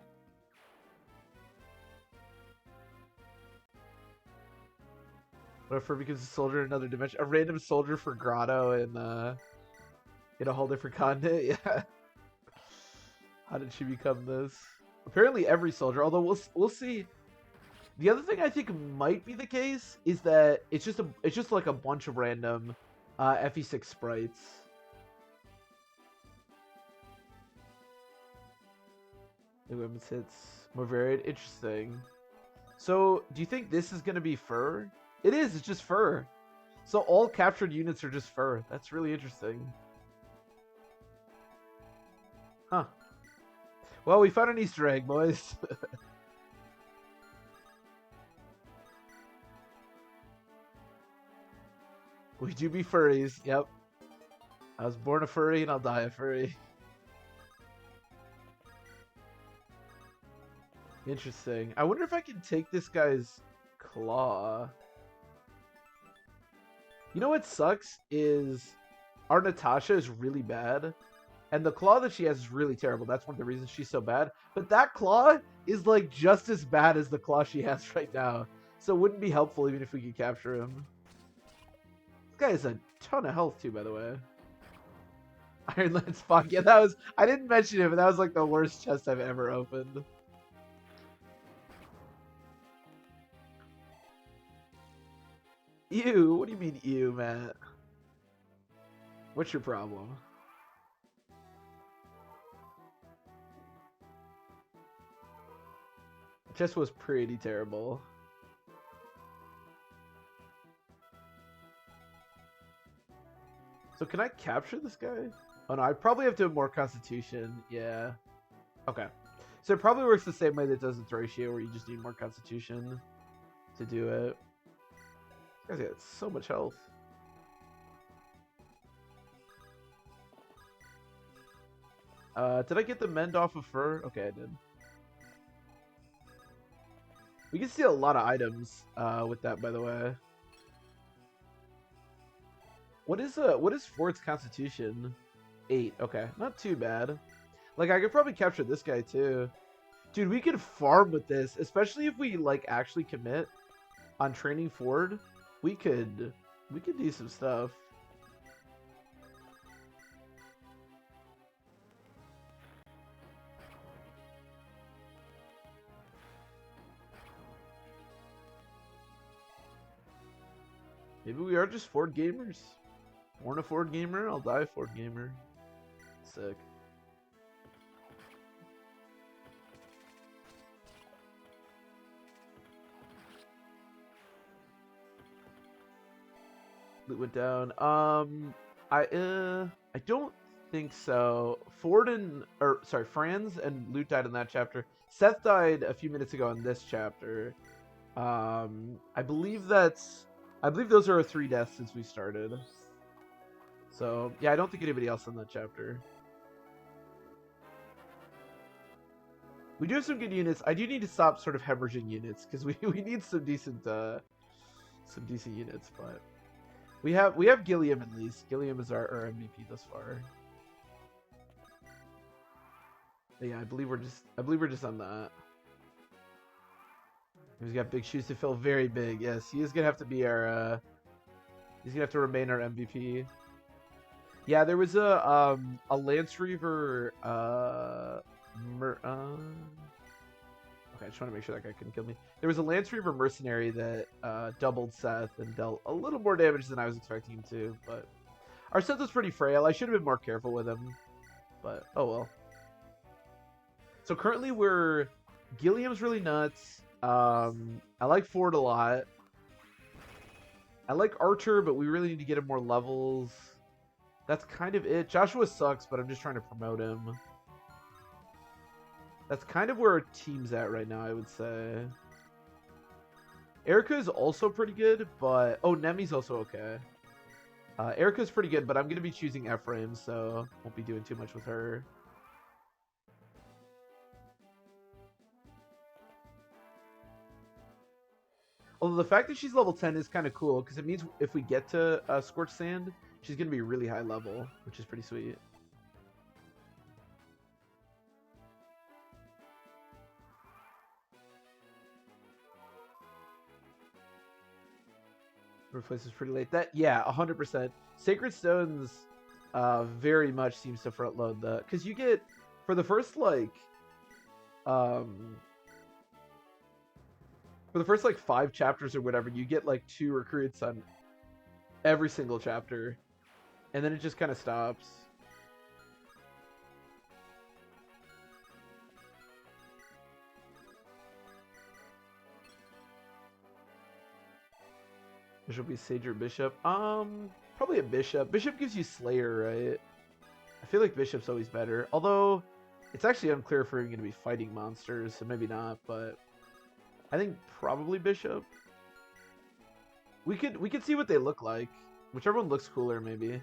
What if Fur becomes a soldier in another dimension? A random soldier for Grotto in a whole different continent? Yeah. How did she become this? Apparently every soldier, although we'll see. The other thing I think might be the case is that it's just like a bunch of random FE6 sprites. The women's hits more varied. Interesting. So, do you think this is going to be fur? It is. It's just fur. So all captured units are just fur. That's really interesting. Huh. Well, we found an Easter egg, boys. We do be furries. Yep. I was born a furry and I'll die a furry. Interesting. I wonder if I can take this guy's claw. You know what sucks is our Natasha is really bad. And the claw that she has is really terrible. That's one of the reasons she's so bad. But that claw is like just as bad as the claw she has right now. So it wouldn't be helpful even if we could capture him. This guy has a ton of health too, by the way. Iron Lance fuck. Yeah, that was... I didn't mention it, but that was like the worst chest I've ever opened. Ew, what do you mean ew, Matt? What's your problem? Chest was pretty terrible. So can I capture this guy? Oh no, I probably have to have more constitution. Yeah. Okay. So it probably works the same way that it does with ratio, where you just need more constitution to do it. This guy's got so much health. Did I get the mend off of fur? Okay, I did. We can see a lot of items with that, by the way. What is Ford's constitution? 8. Okay, not too bad. Like, I could probably capture this guy too. Dude, we could farm with this, especially if we like actually commit on training Ford. We could do some stuff. Maybe we are just Ford gamers. Born a Ford gamer, I'll die a Ford gamer. Sick. Loot went down. I don't think so. Franz and Loot died in that chapter. Seth died a few minutes ago in this chapter. I believe those are our 3 deaths since we started. So, yeah, I don't think anybody else in that chapter. We do have some good units. I do need to stop sort of hemorrhaging units, because we need some decent units, but we have Gilliam at least. Gilliam is our MVP thus far. But yeah, I believe we're just on that. He's got big shoes to fill, very big. Yes, he is gonna have to be our he's gonna have to remain our MVP. Yeah, there was a Lance Reaver okay, I just want to make sure that guy couldn't kill me. There was a Lance Reaver mercenary that doubled Seth and dealt a little more damage than I was expecting him to, but our Seth was pretty frail. I should have been more careful with him, but oh well. So currently Gilliam's really nuts. I like Ford a lot. I like Archer, but we really need to get him more levels. That's kind of it. Joshua sucks, but I'm just trying to promote him. That's kind of where our team's at right now, I would say. Erica is also pretty good, but... Oh, Nemi's also okay. Erica's pretty good, but I'm going to be choosing Ephraim, so won't be doing too much with her. Although the fact that she's level 10 is kind of cool, because it means if we get to Scorched Sand, she's going to be really high level, which is pretty sweet. Replace is pretty late. Yeah, 100%. Sacred Stones very much seems to front load the... Because you get, for the first, like... For the first, like, 5 chapters or whatever, you get, like, 2 recruits on every single chapter. And then it just kind of stops. Bishop will be Sage or Bishop. Probably a Bishop. Bishop gives you Slayer, right? I feel like Bishop's always better. Although, it's actually unclear if we're going to be fighting monsters, so maybe not, but I think probably Bishop. We could see what they look like. Whichever one looks cooler, maybe.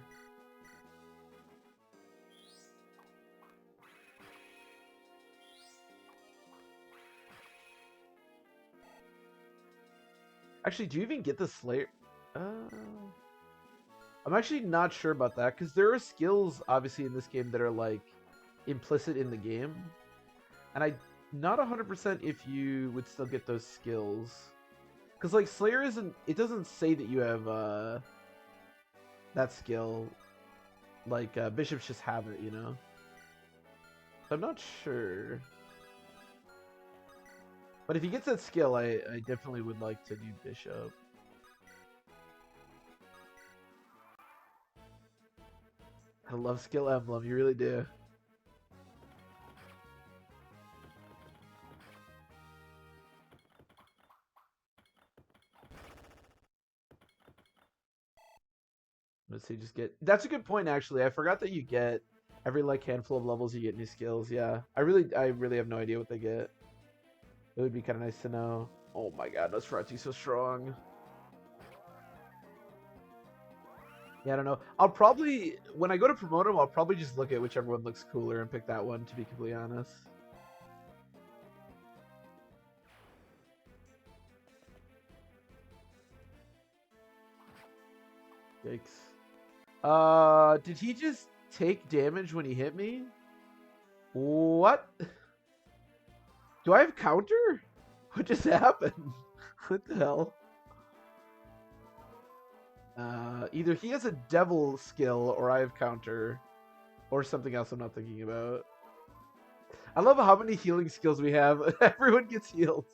Actually, do you even get the Slayer? I'm actually not sure about that, because there are skills, obviously, in this game that are, like, implicit in the game. And I'm not 100% if you would still get those skills. Because, like, Slayer isn't... It doesn't say that you have, that skill. Like, Bishops just have it, you know? So I'm not sure. But if he gets that skill, I definitely would like to do Bishop. I love skill emblem, you really do. Let's see, just get... That's a good point, actually. I forgot that you get... Every, like, handful of levels, you get new skills, yeah. I really have no idea what they get. It would be kind of nice to know. Oh my god, Nosferatu's so strong. Yeah, I don't know. I'll probably... When I go to promote them, I'll probably just look at whichever one looks cooler and pick that one, to be completely honest. Yikes. Did he just take damage when he hit me? What? Do I have counter? What just happened? What the hell? Either he has a devil skill or I have counter. Or something else I'm not thinking about. I love how many healing skills we have. Everyone gets healed.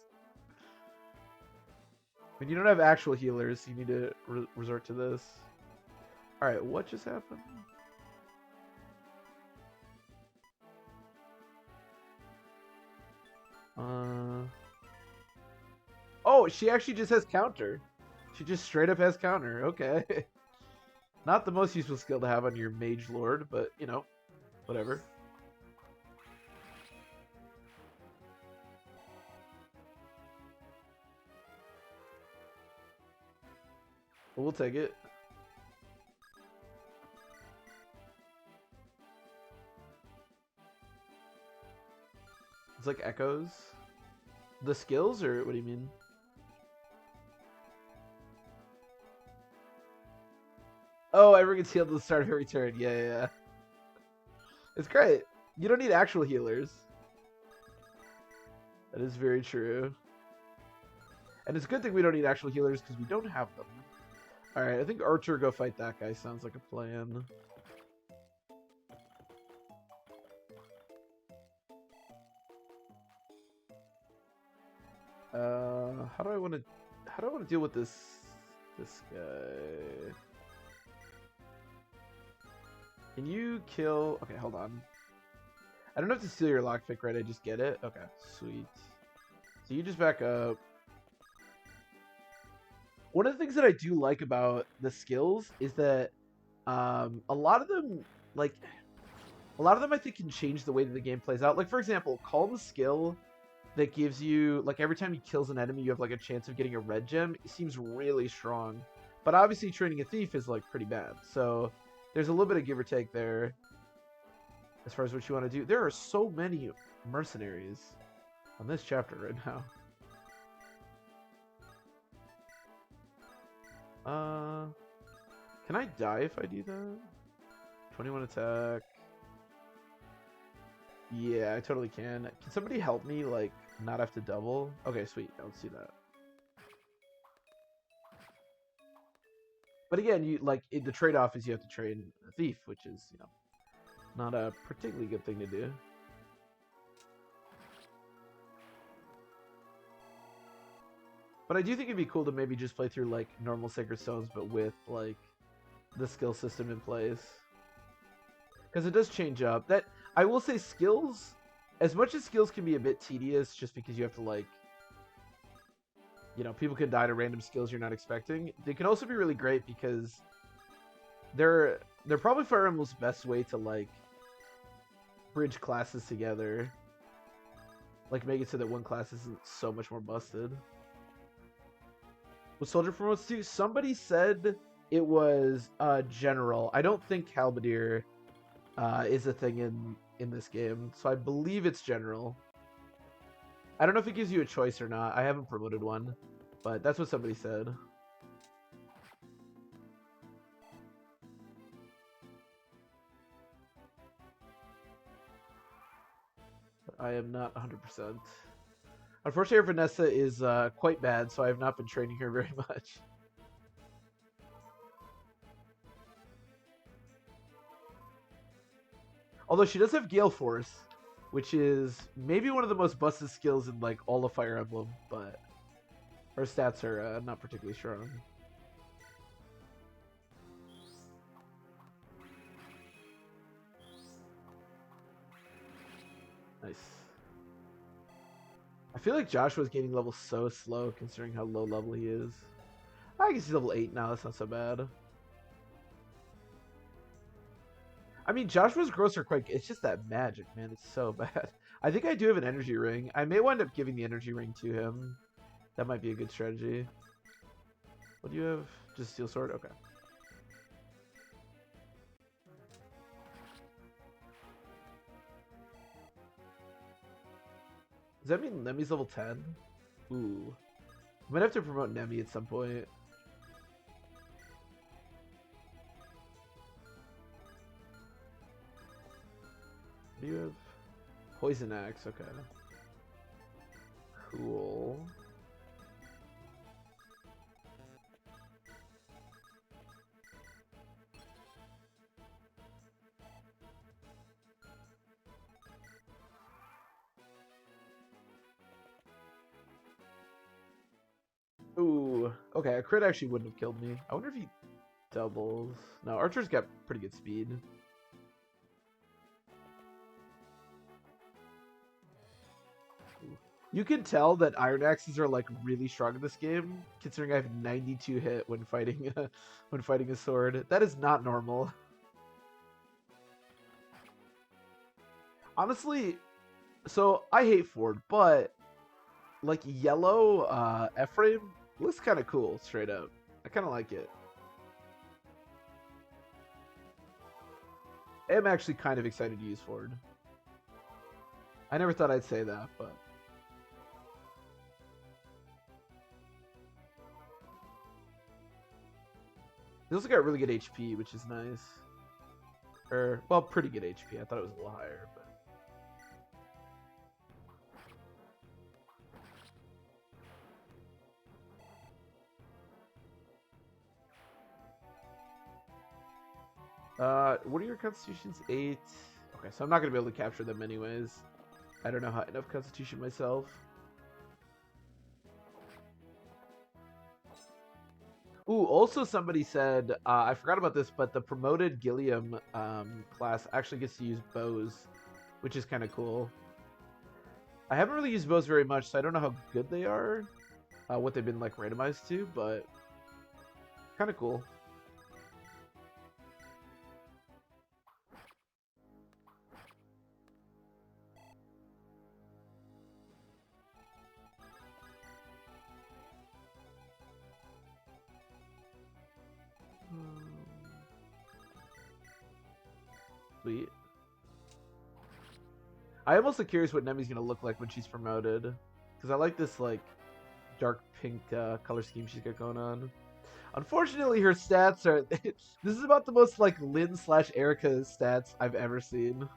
When you don't have actual healers, you need to resort to this. Alright, what just happened? Oh, she actually just has counter. She just straight up has counter. Okay. Not the most useful skill to have on your mage lord, but, you know, whatever. But we'll take it. It's like echoes. The skills, or what do you mean? Oh, everyone gets healed at the start of every turn. Yeah. It's great. You don't need actual healers. That is very true. And it's a good thing we don't need actual healers because we don't have them. Alright, I think Archer go fight that guy sounds like a plan. How do I want to deal with this guy? Can you kill... Okay, hold on. I don't have to steal your lockpick, right? I just get it? Okay, sweet. So you just back up. One of the things that I do like about the skills is that a lot of them I think can change the way that the game plays out. Like, for example, Calm's skill that gives you, like, every time he kills an enemy, you have, like, a chance of getting a red gem. It seems really strong. But obviously training a thief is, like, pretty bad. So there's a little bit of give or take there as far as what you want to do. There are so many mercenaries on this chapter right now. Can I die if I do that? 21 attack. Yeah, I totally can. Can somebody help me, like, not have to double? Okay, sweet. Let's see that. But again, you the trade-off is you have to train a thief, which is, you know, not a particularly good thing to do. But I do think it'd be cool to maybe just play through, like, normal Sacred Stones, but with, like, the skill system in place. Because it does change up. That, I will say, skills, as much as skills can be a bit tedious just because you have to, like, you know, people can die to random skills you're not expecting. They can also be really great because they're probably Fire Emblem's best way to like bridge classes together. Like make it so that one class isn't so much more busted. Was Soldier promotes to? Somebody said it was General. I don't think Halberdier is a thing in this game, so I believe it's General. I don't know if it gives you a choice or not. I haven't promoted one, but that's what somebody said. But I am not 100%. Unfortunately, Vanessa is quite bad, so I have not been training her very much. Although she does have Gale Force, which is maybe one of the most busted skills in like all of Fire Emblem, but her stats are not particularly strong. Nice. I feel like Joshua's gaining levels so slow considering how low level he is. I guess he's level 8 now, that's not so bad. I mean, Joshua's growths are quite... It's just that magic, man. It's so bad. I think I do have an energy ring. I may wind up giving the energy ring to him. That might be a good strategy. What do you have? Just Steel Sword? Okay. Does that mean Nemi's level 10? Ooh. I might have to promote Nemi at some point. What do you have? Poison Axe, okay. Cool. Ooh, okay, a crit actually wouldn't have killed me. I wonder if he doubles. No, Archer's got pretty good speed. Ooh. You can tell that Iron Axes are like really strong in this game, considering I have 92 hit when fighting a sword. That is not normal. Honestly, so I hate Ford, but like yellow F-frame looks kind of cool, straight up. I kind of like it. I'm actually kind of excited to use Ford. I never thought I'd say that, but... He also got really good HP, which is nice. Or, well, pretty good HP. I thought it was a little higher, but... What are your constitutions? 8. Okay, so I'm not going to be able to capture them anyways. I don't know how enough constitution myself. Ooh, also somebody said, I forgot about this, but the promoted Gilliam class actually gets to use bows, which is kind of cool. I haven't really used bows very much, so I don't know how good they are, what they've been like randomized to, but kind of cool. Sweet. I am also curious what Nemi's gonna look like when she's promoted, because I like this like dark pink color scheme she's got going on. Unfortunately, her stats are... This is about the most like Lyn / Erica stats I've ever seen.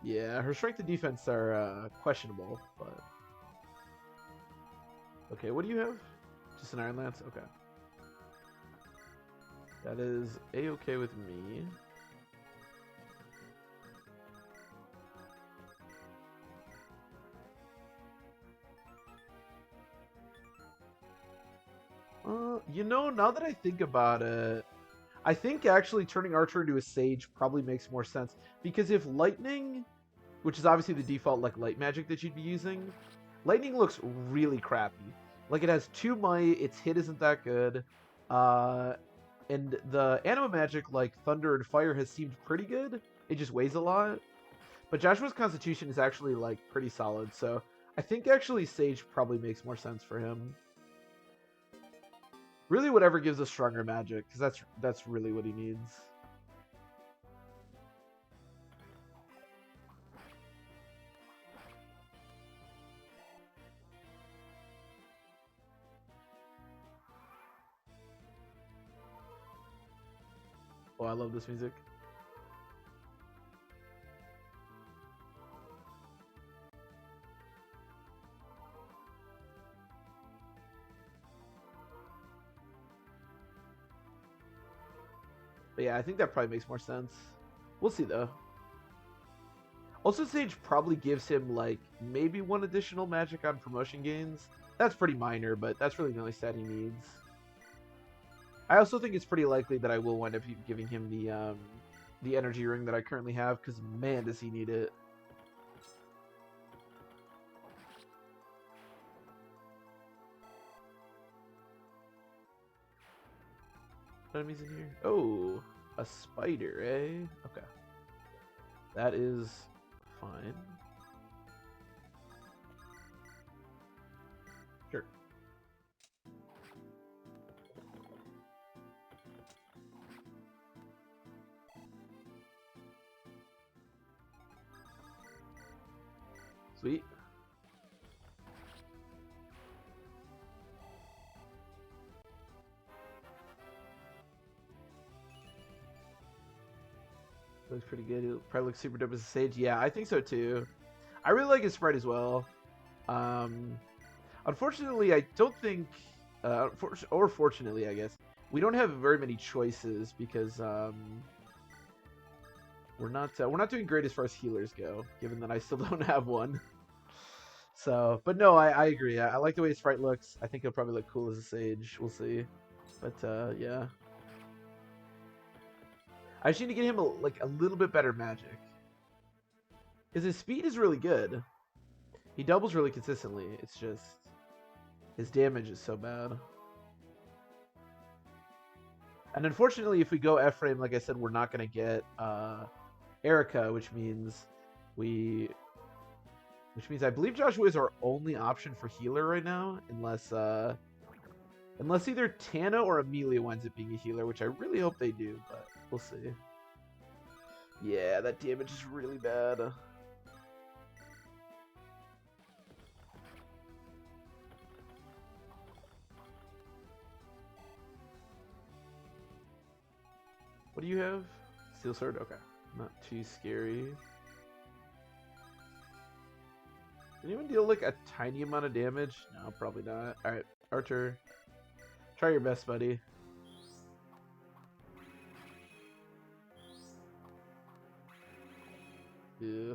Yeah, her strength and defense are questionable, but... Okay, what do you have? Just an Iron Lance? Okay. That is A-okay with me. You know, now that I think about it, I think actually turning Archer into a Sage probably makes more sense. Because if Lightning, which is obviously the default like light magic that you'd be using, Lightning looks really crappy. Like, it has 2 might, its hit isn't that good. And the anima magic, like Thunder and Fire, has seemed pretty good. It just weighs a lot. But Joshua's Constitution is actually, like, pretty solid, so I think actually Sage probably makes more sense for him. Really whatever gives us stronger magic, because that's really what he needs. Oh, I love this music. But yeah, I think that probably makes more sense. We'll see, though. Also, Sage probably gives him, like, maybe 1 additional magic on promotion gains. That's pretty minor, but that's really the only stat he needs. I also think it's pretty likely that I will wind up giving him the energy ring that I currently have, because, man, does he need it. Enemies in here? Oh, a spider, eh? Okay. That is fine. Sure. Sweet. Looks pretty good. It'll probably look super dope as a Sage. Yeah, I think so too. I really like his sprite as well. Unfortunately, I don't think, or fortunately, I guess, we don't have very many choices because we're not doing great as far as healers go, given that I still don't have one. So, but no, I agree. I like the way his sprite looks. I think he'll probably look cool as a Sage. We'll see. But yeah. I just need to get him a little bit better magic. Because his speed is really good. He doubles really consistently. It's just his damage is so bad. And unfortunately, if we go F-frame, like I said, we're not going to get Erica, which means I believe Joshua is our only option for healer right now, unless either Tana or Amelia winds up being a healer, which I really hope they do, but we'll see. Yeah, that damage is really bad. What do you have? Steel sword? Okay. Not too scary. Did anyone deal like a tiny amount of damage? No, probably not. Alright, Archer. Try your best, buddy. Yeah.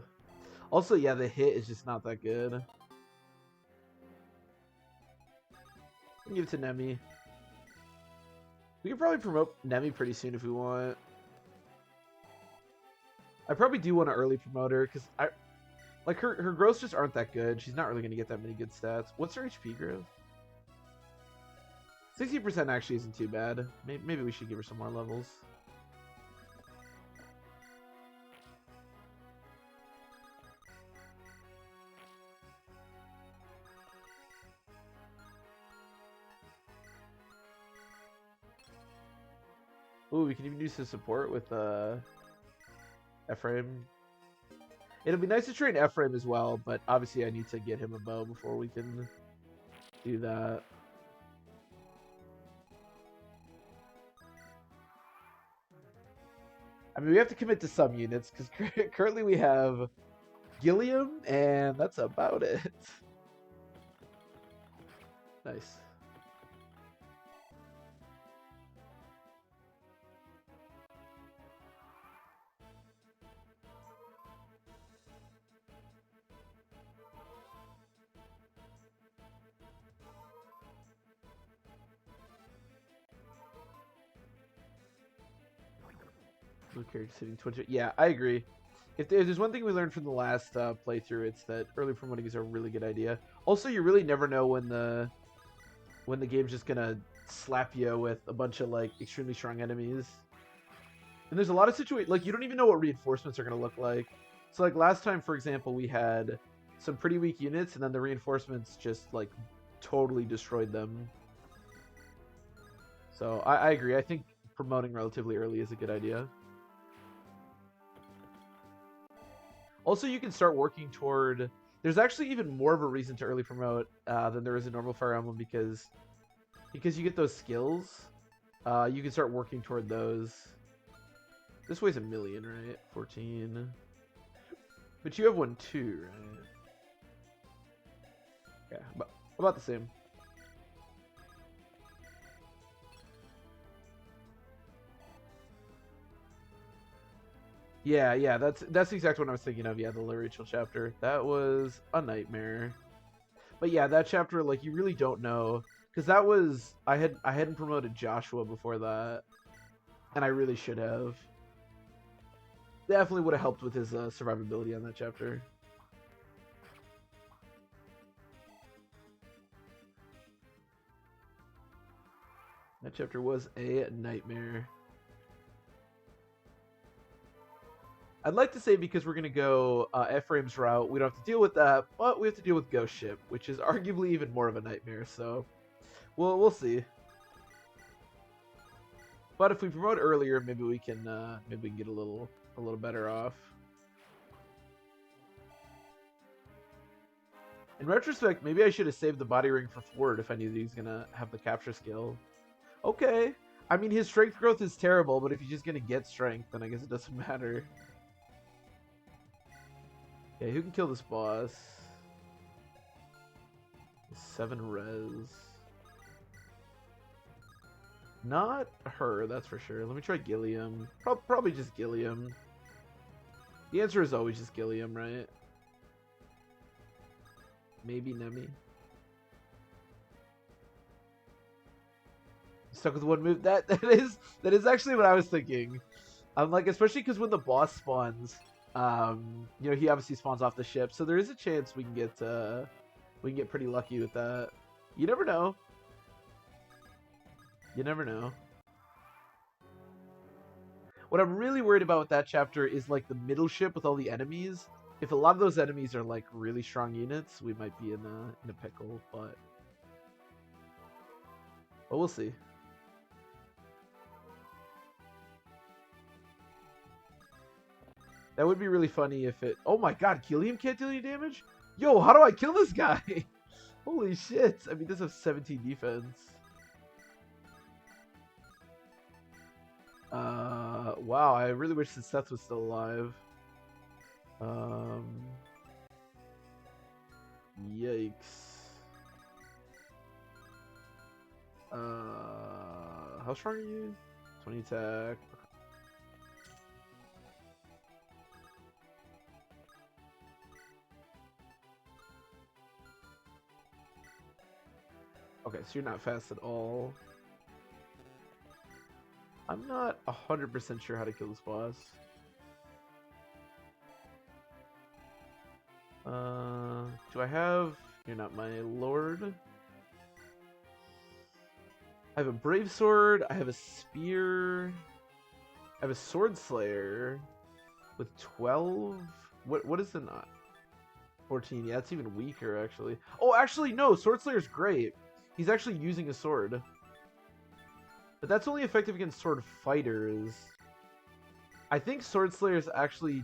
Also, yeah, the hit is just not that good. Give it to Nemi. We could probably promote Nemi pretty soon if we want. I probably do want to early promote her because her growths just aren't that good. She's not really going to get that many good stats. What's her HP growth? 60% actually isn't too bad. Maybe we should give her some more levels. Ooh, we can even do some support with Ephraim. It'll be nice to train Ephraim as well, but obviously I need to get him a bow before we can do that. I mean, we have to commit to some units, because currently we have Gilliam, and that's about it. Nice. Blue character sitting 20. Yeah, I agree. If there's one thing we learned from the last playthrough, it's that early promoting is a really good idea. Also, you really never know when the when the game's just gonna slap you with a bunch of like extremely strong enemies. And there's a lot of situations like you don't even know what reinforcements are gonna look like. So like last time, for example, we had some pretty weak units, and then the reinforcements just like totally destroyed them. So I agree. I think promoting relatively early is a good idea. Also, you can start working toward... There's actually even more of a reason to early promote than there is in normal Fire Emblem because you get those skills. You can start working toward those. This weighs 1,000,000, right? 14. But you have one too, right? Yeah, about the same. Yeah, that's exactly what I was thinking of. Yeah, the Rachel chapter. That was a nightmare. But yeah, that chapter, like, you really don't know, because that was I hadn't promoted Joshua before that, and I really should have. Definitely would have helped with his survivability on that chapter. That chapter was a nightmare. I'd like to say because we're going to go Ephraim's route, we don't have to deal with that, but we have to deal with Ghost Ship, which is arguably even more of a nightmare, so we'll see. But if we promote earlier, maybe we can get a little better off. In retrospect, maybe I should have saved the body ring for Ford if I knew that he was going to have the capture skill. Okay. I mean, his strength growth is terrible, but if he's just going to get strength, then I guess it doesn't matter. Okay, who can kill this boss? 7 res. Not her, that's for sure. Let me try Gilliam. Probably just Gilliam. The answer is always just Gilliam, right? Maybe Nemi. Stuck with one move. That is actually what I was thinking. I'm like, especially because when the boss spawns, you know, he obviously spawns off the ship, so there is a chance we can get pretty lucky with that. You never know. You never know. What I'm really worried about with that chapter is like the middle ship with all the enemies. If a lot of those enemies are like really strong units, we might be in a pickle, but we'll see. That would be really funny if it... Oh my god, Gilliam can't deal any damage? Yo, how do I kill this guy? Holy shit. I mean, this has 17 defense. Wow, I really wish that Seth was still alive. Yikes. How strong are you? 20 attack. Okay, so you're not fast at all. I'm not 100% sure how to kill this boss. Do I have... You're not my lord. I have a brave sword. I have a spear. I have a sword slayer with 12. What is the not? 14. Yeah, it's even weaker actually. Oh, actually no. Sword slayer's great. He's actually using a sword. But that's only effective against sword fighters. I think Sword Slayer's actually...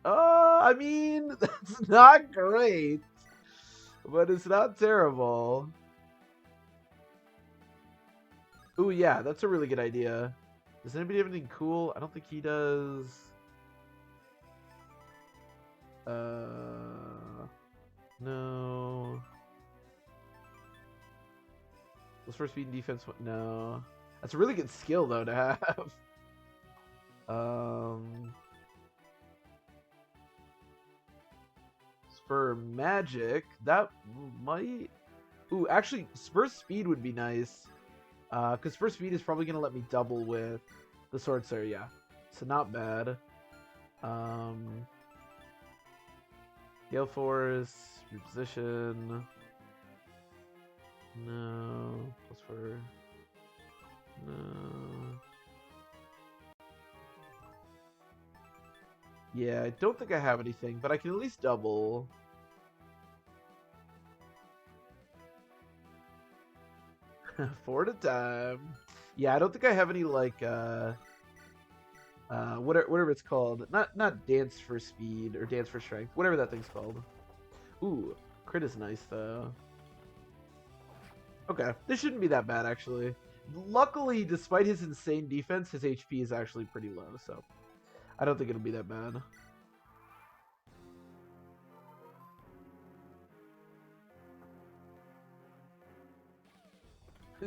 I mean, that's not great. But it's not terrible. Ooh, yeah, that's a really good idea. Does anybody have anything cool? I don't think he does. No. What's for speed and defense? No. That's a really good skill, though, to have. For magic, that might... Ooh, actually, Spur Speed would be nice. Because Spur Speed is probably going to let me double with the Sword Slayer, yeah. So not bad. Gale Force, reposition. No. Plus for... No. Yeah, I don't think I have anything, but I can at least double. Four at a time. Yeah, I don't think I have any, like, whatever it's called. Not dance for speed or dance for strength. Whatever that thing's called. Ooh, crit is nice, though. Okay, this shouldn't be that bad, actually. Luckily, despite his insane defense, his HP is actually pretty low, so I don't think it'll be that bad.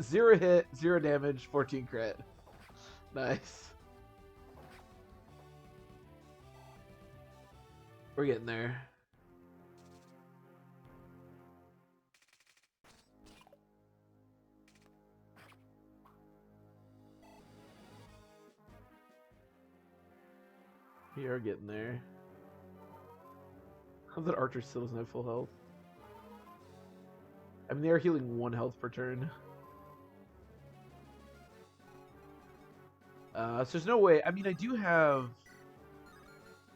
Zero hit, 0 damage, 14 crit. Nice. We're getting there. We are getting there. How that Archer still doesn't have full health. I mean, they are healing 1 health per turn. So there's no way. I mean, I do have... Do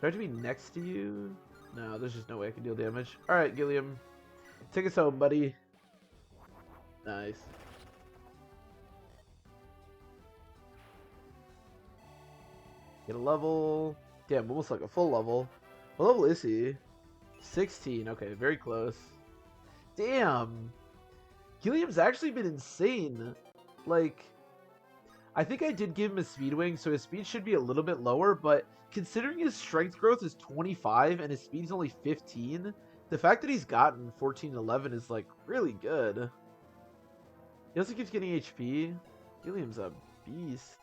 I have to be next to you? No, there's just no way I can deal damage. Alright, Gilliam. Take us home, buddy. Nice. Get a level. Damn, almost like a full level. What level is he? 16. Okay, very close. Damn. Gilliam's actually been insane. Like, I think I did give him a speed wing, so his speed should be a little bit lower, but considering his strength growth is 25 and his speed's only 15, the fact that he's gotten 14 and 11 is, like, really good. He also keeps getting HP. Gilliam's a beast.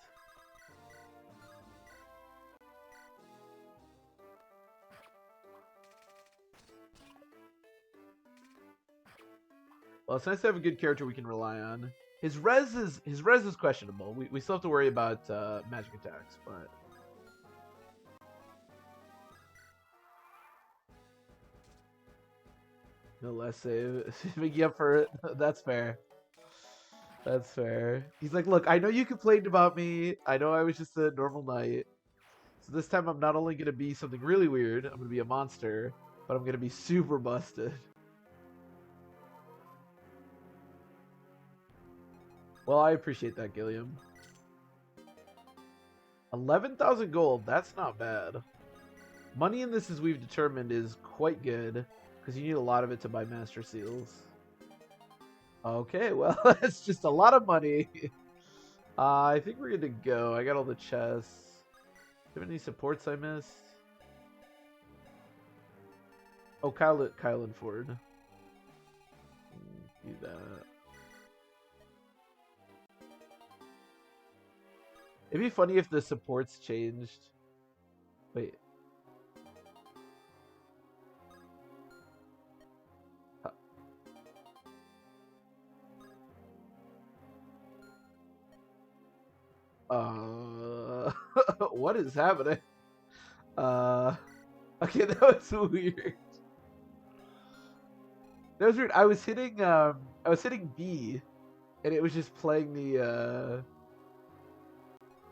Well, it's nice to have a good character we can rely on. His res is questionable. We still have to worry about magic attacks, but no less save. Making up for it. That's fair. That's fair. He's like, look, I know you complained about me. I know I was just a normal knight. So this time I'm not only gonna be something really weird, I'm gonna be a monster, but I'm gonna be super busted. Well, I appreciate that, Gilliam. 11,000 gold, that's not bad. Money in this, as we've determined, is quite good, because you need a lot of it to buy Master Seals. Okay, well, that's just a lot of money. I think we're good to go. I got all the chests. Do you have any supports I missed? Oh, Kyle and Ford. Do that. It'd be funny if the supports changed. Wait. What is happening? Okay, that was weird. That was weird. I was hitting B, and it was just playing the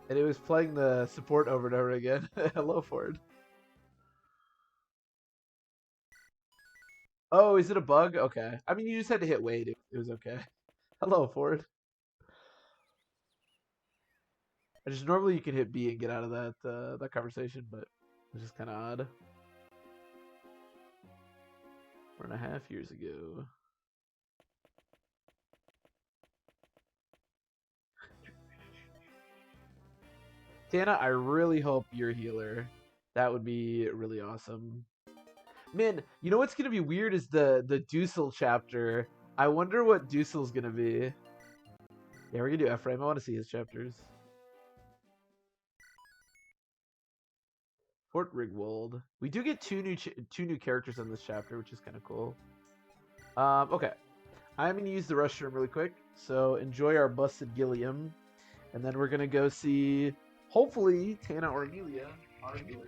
and it was playing the support over and over again. Hello, Ford. Oh, is it a bug? Okay. I mean, you just had to hit wait. It was okay. Hello, Ford. I just normally you can hit B and get out of that conversation, but it's just kind of odd. 4.5 years ago. Tana, I really hope you're a healer. That would be really awesome. Man, you know what's gonna be weird is the Dussel chapter. I wonder what Dussel's gonna be. Yeah, we're gonna do Ephraim. I want to see his chapters. Fort Rigwold. We do get two new characters in this chapter, which is kind of cool. Okay. I'm gonna use the restroom really quick. So enjoy our busted Gilliam, and then we're gonna go see, hopefully, Tana or Amelia, our healer.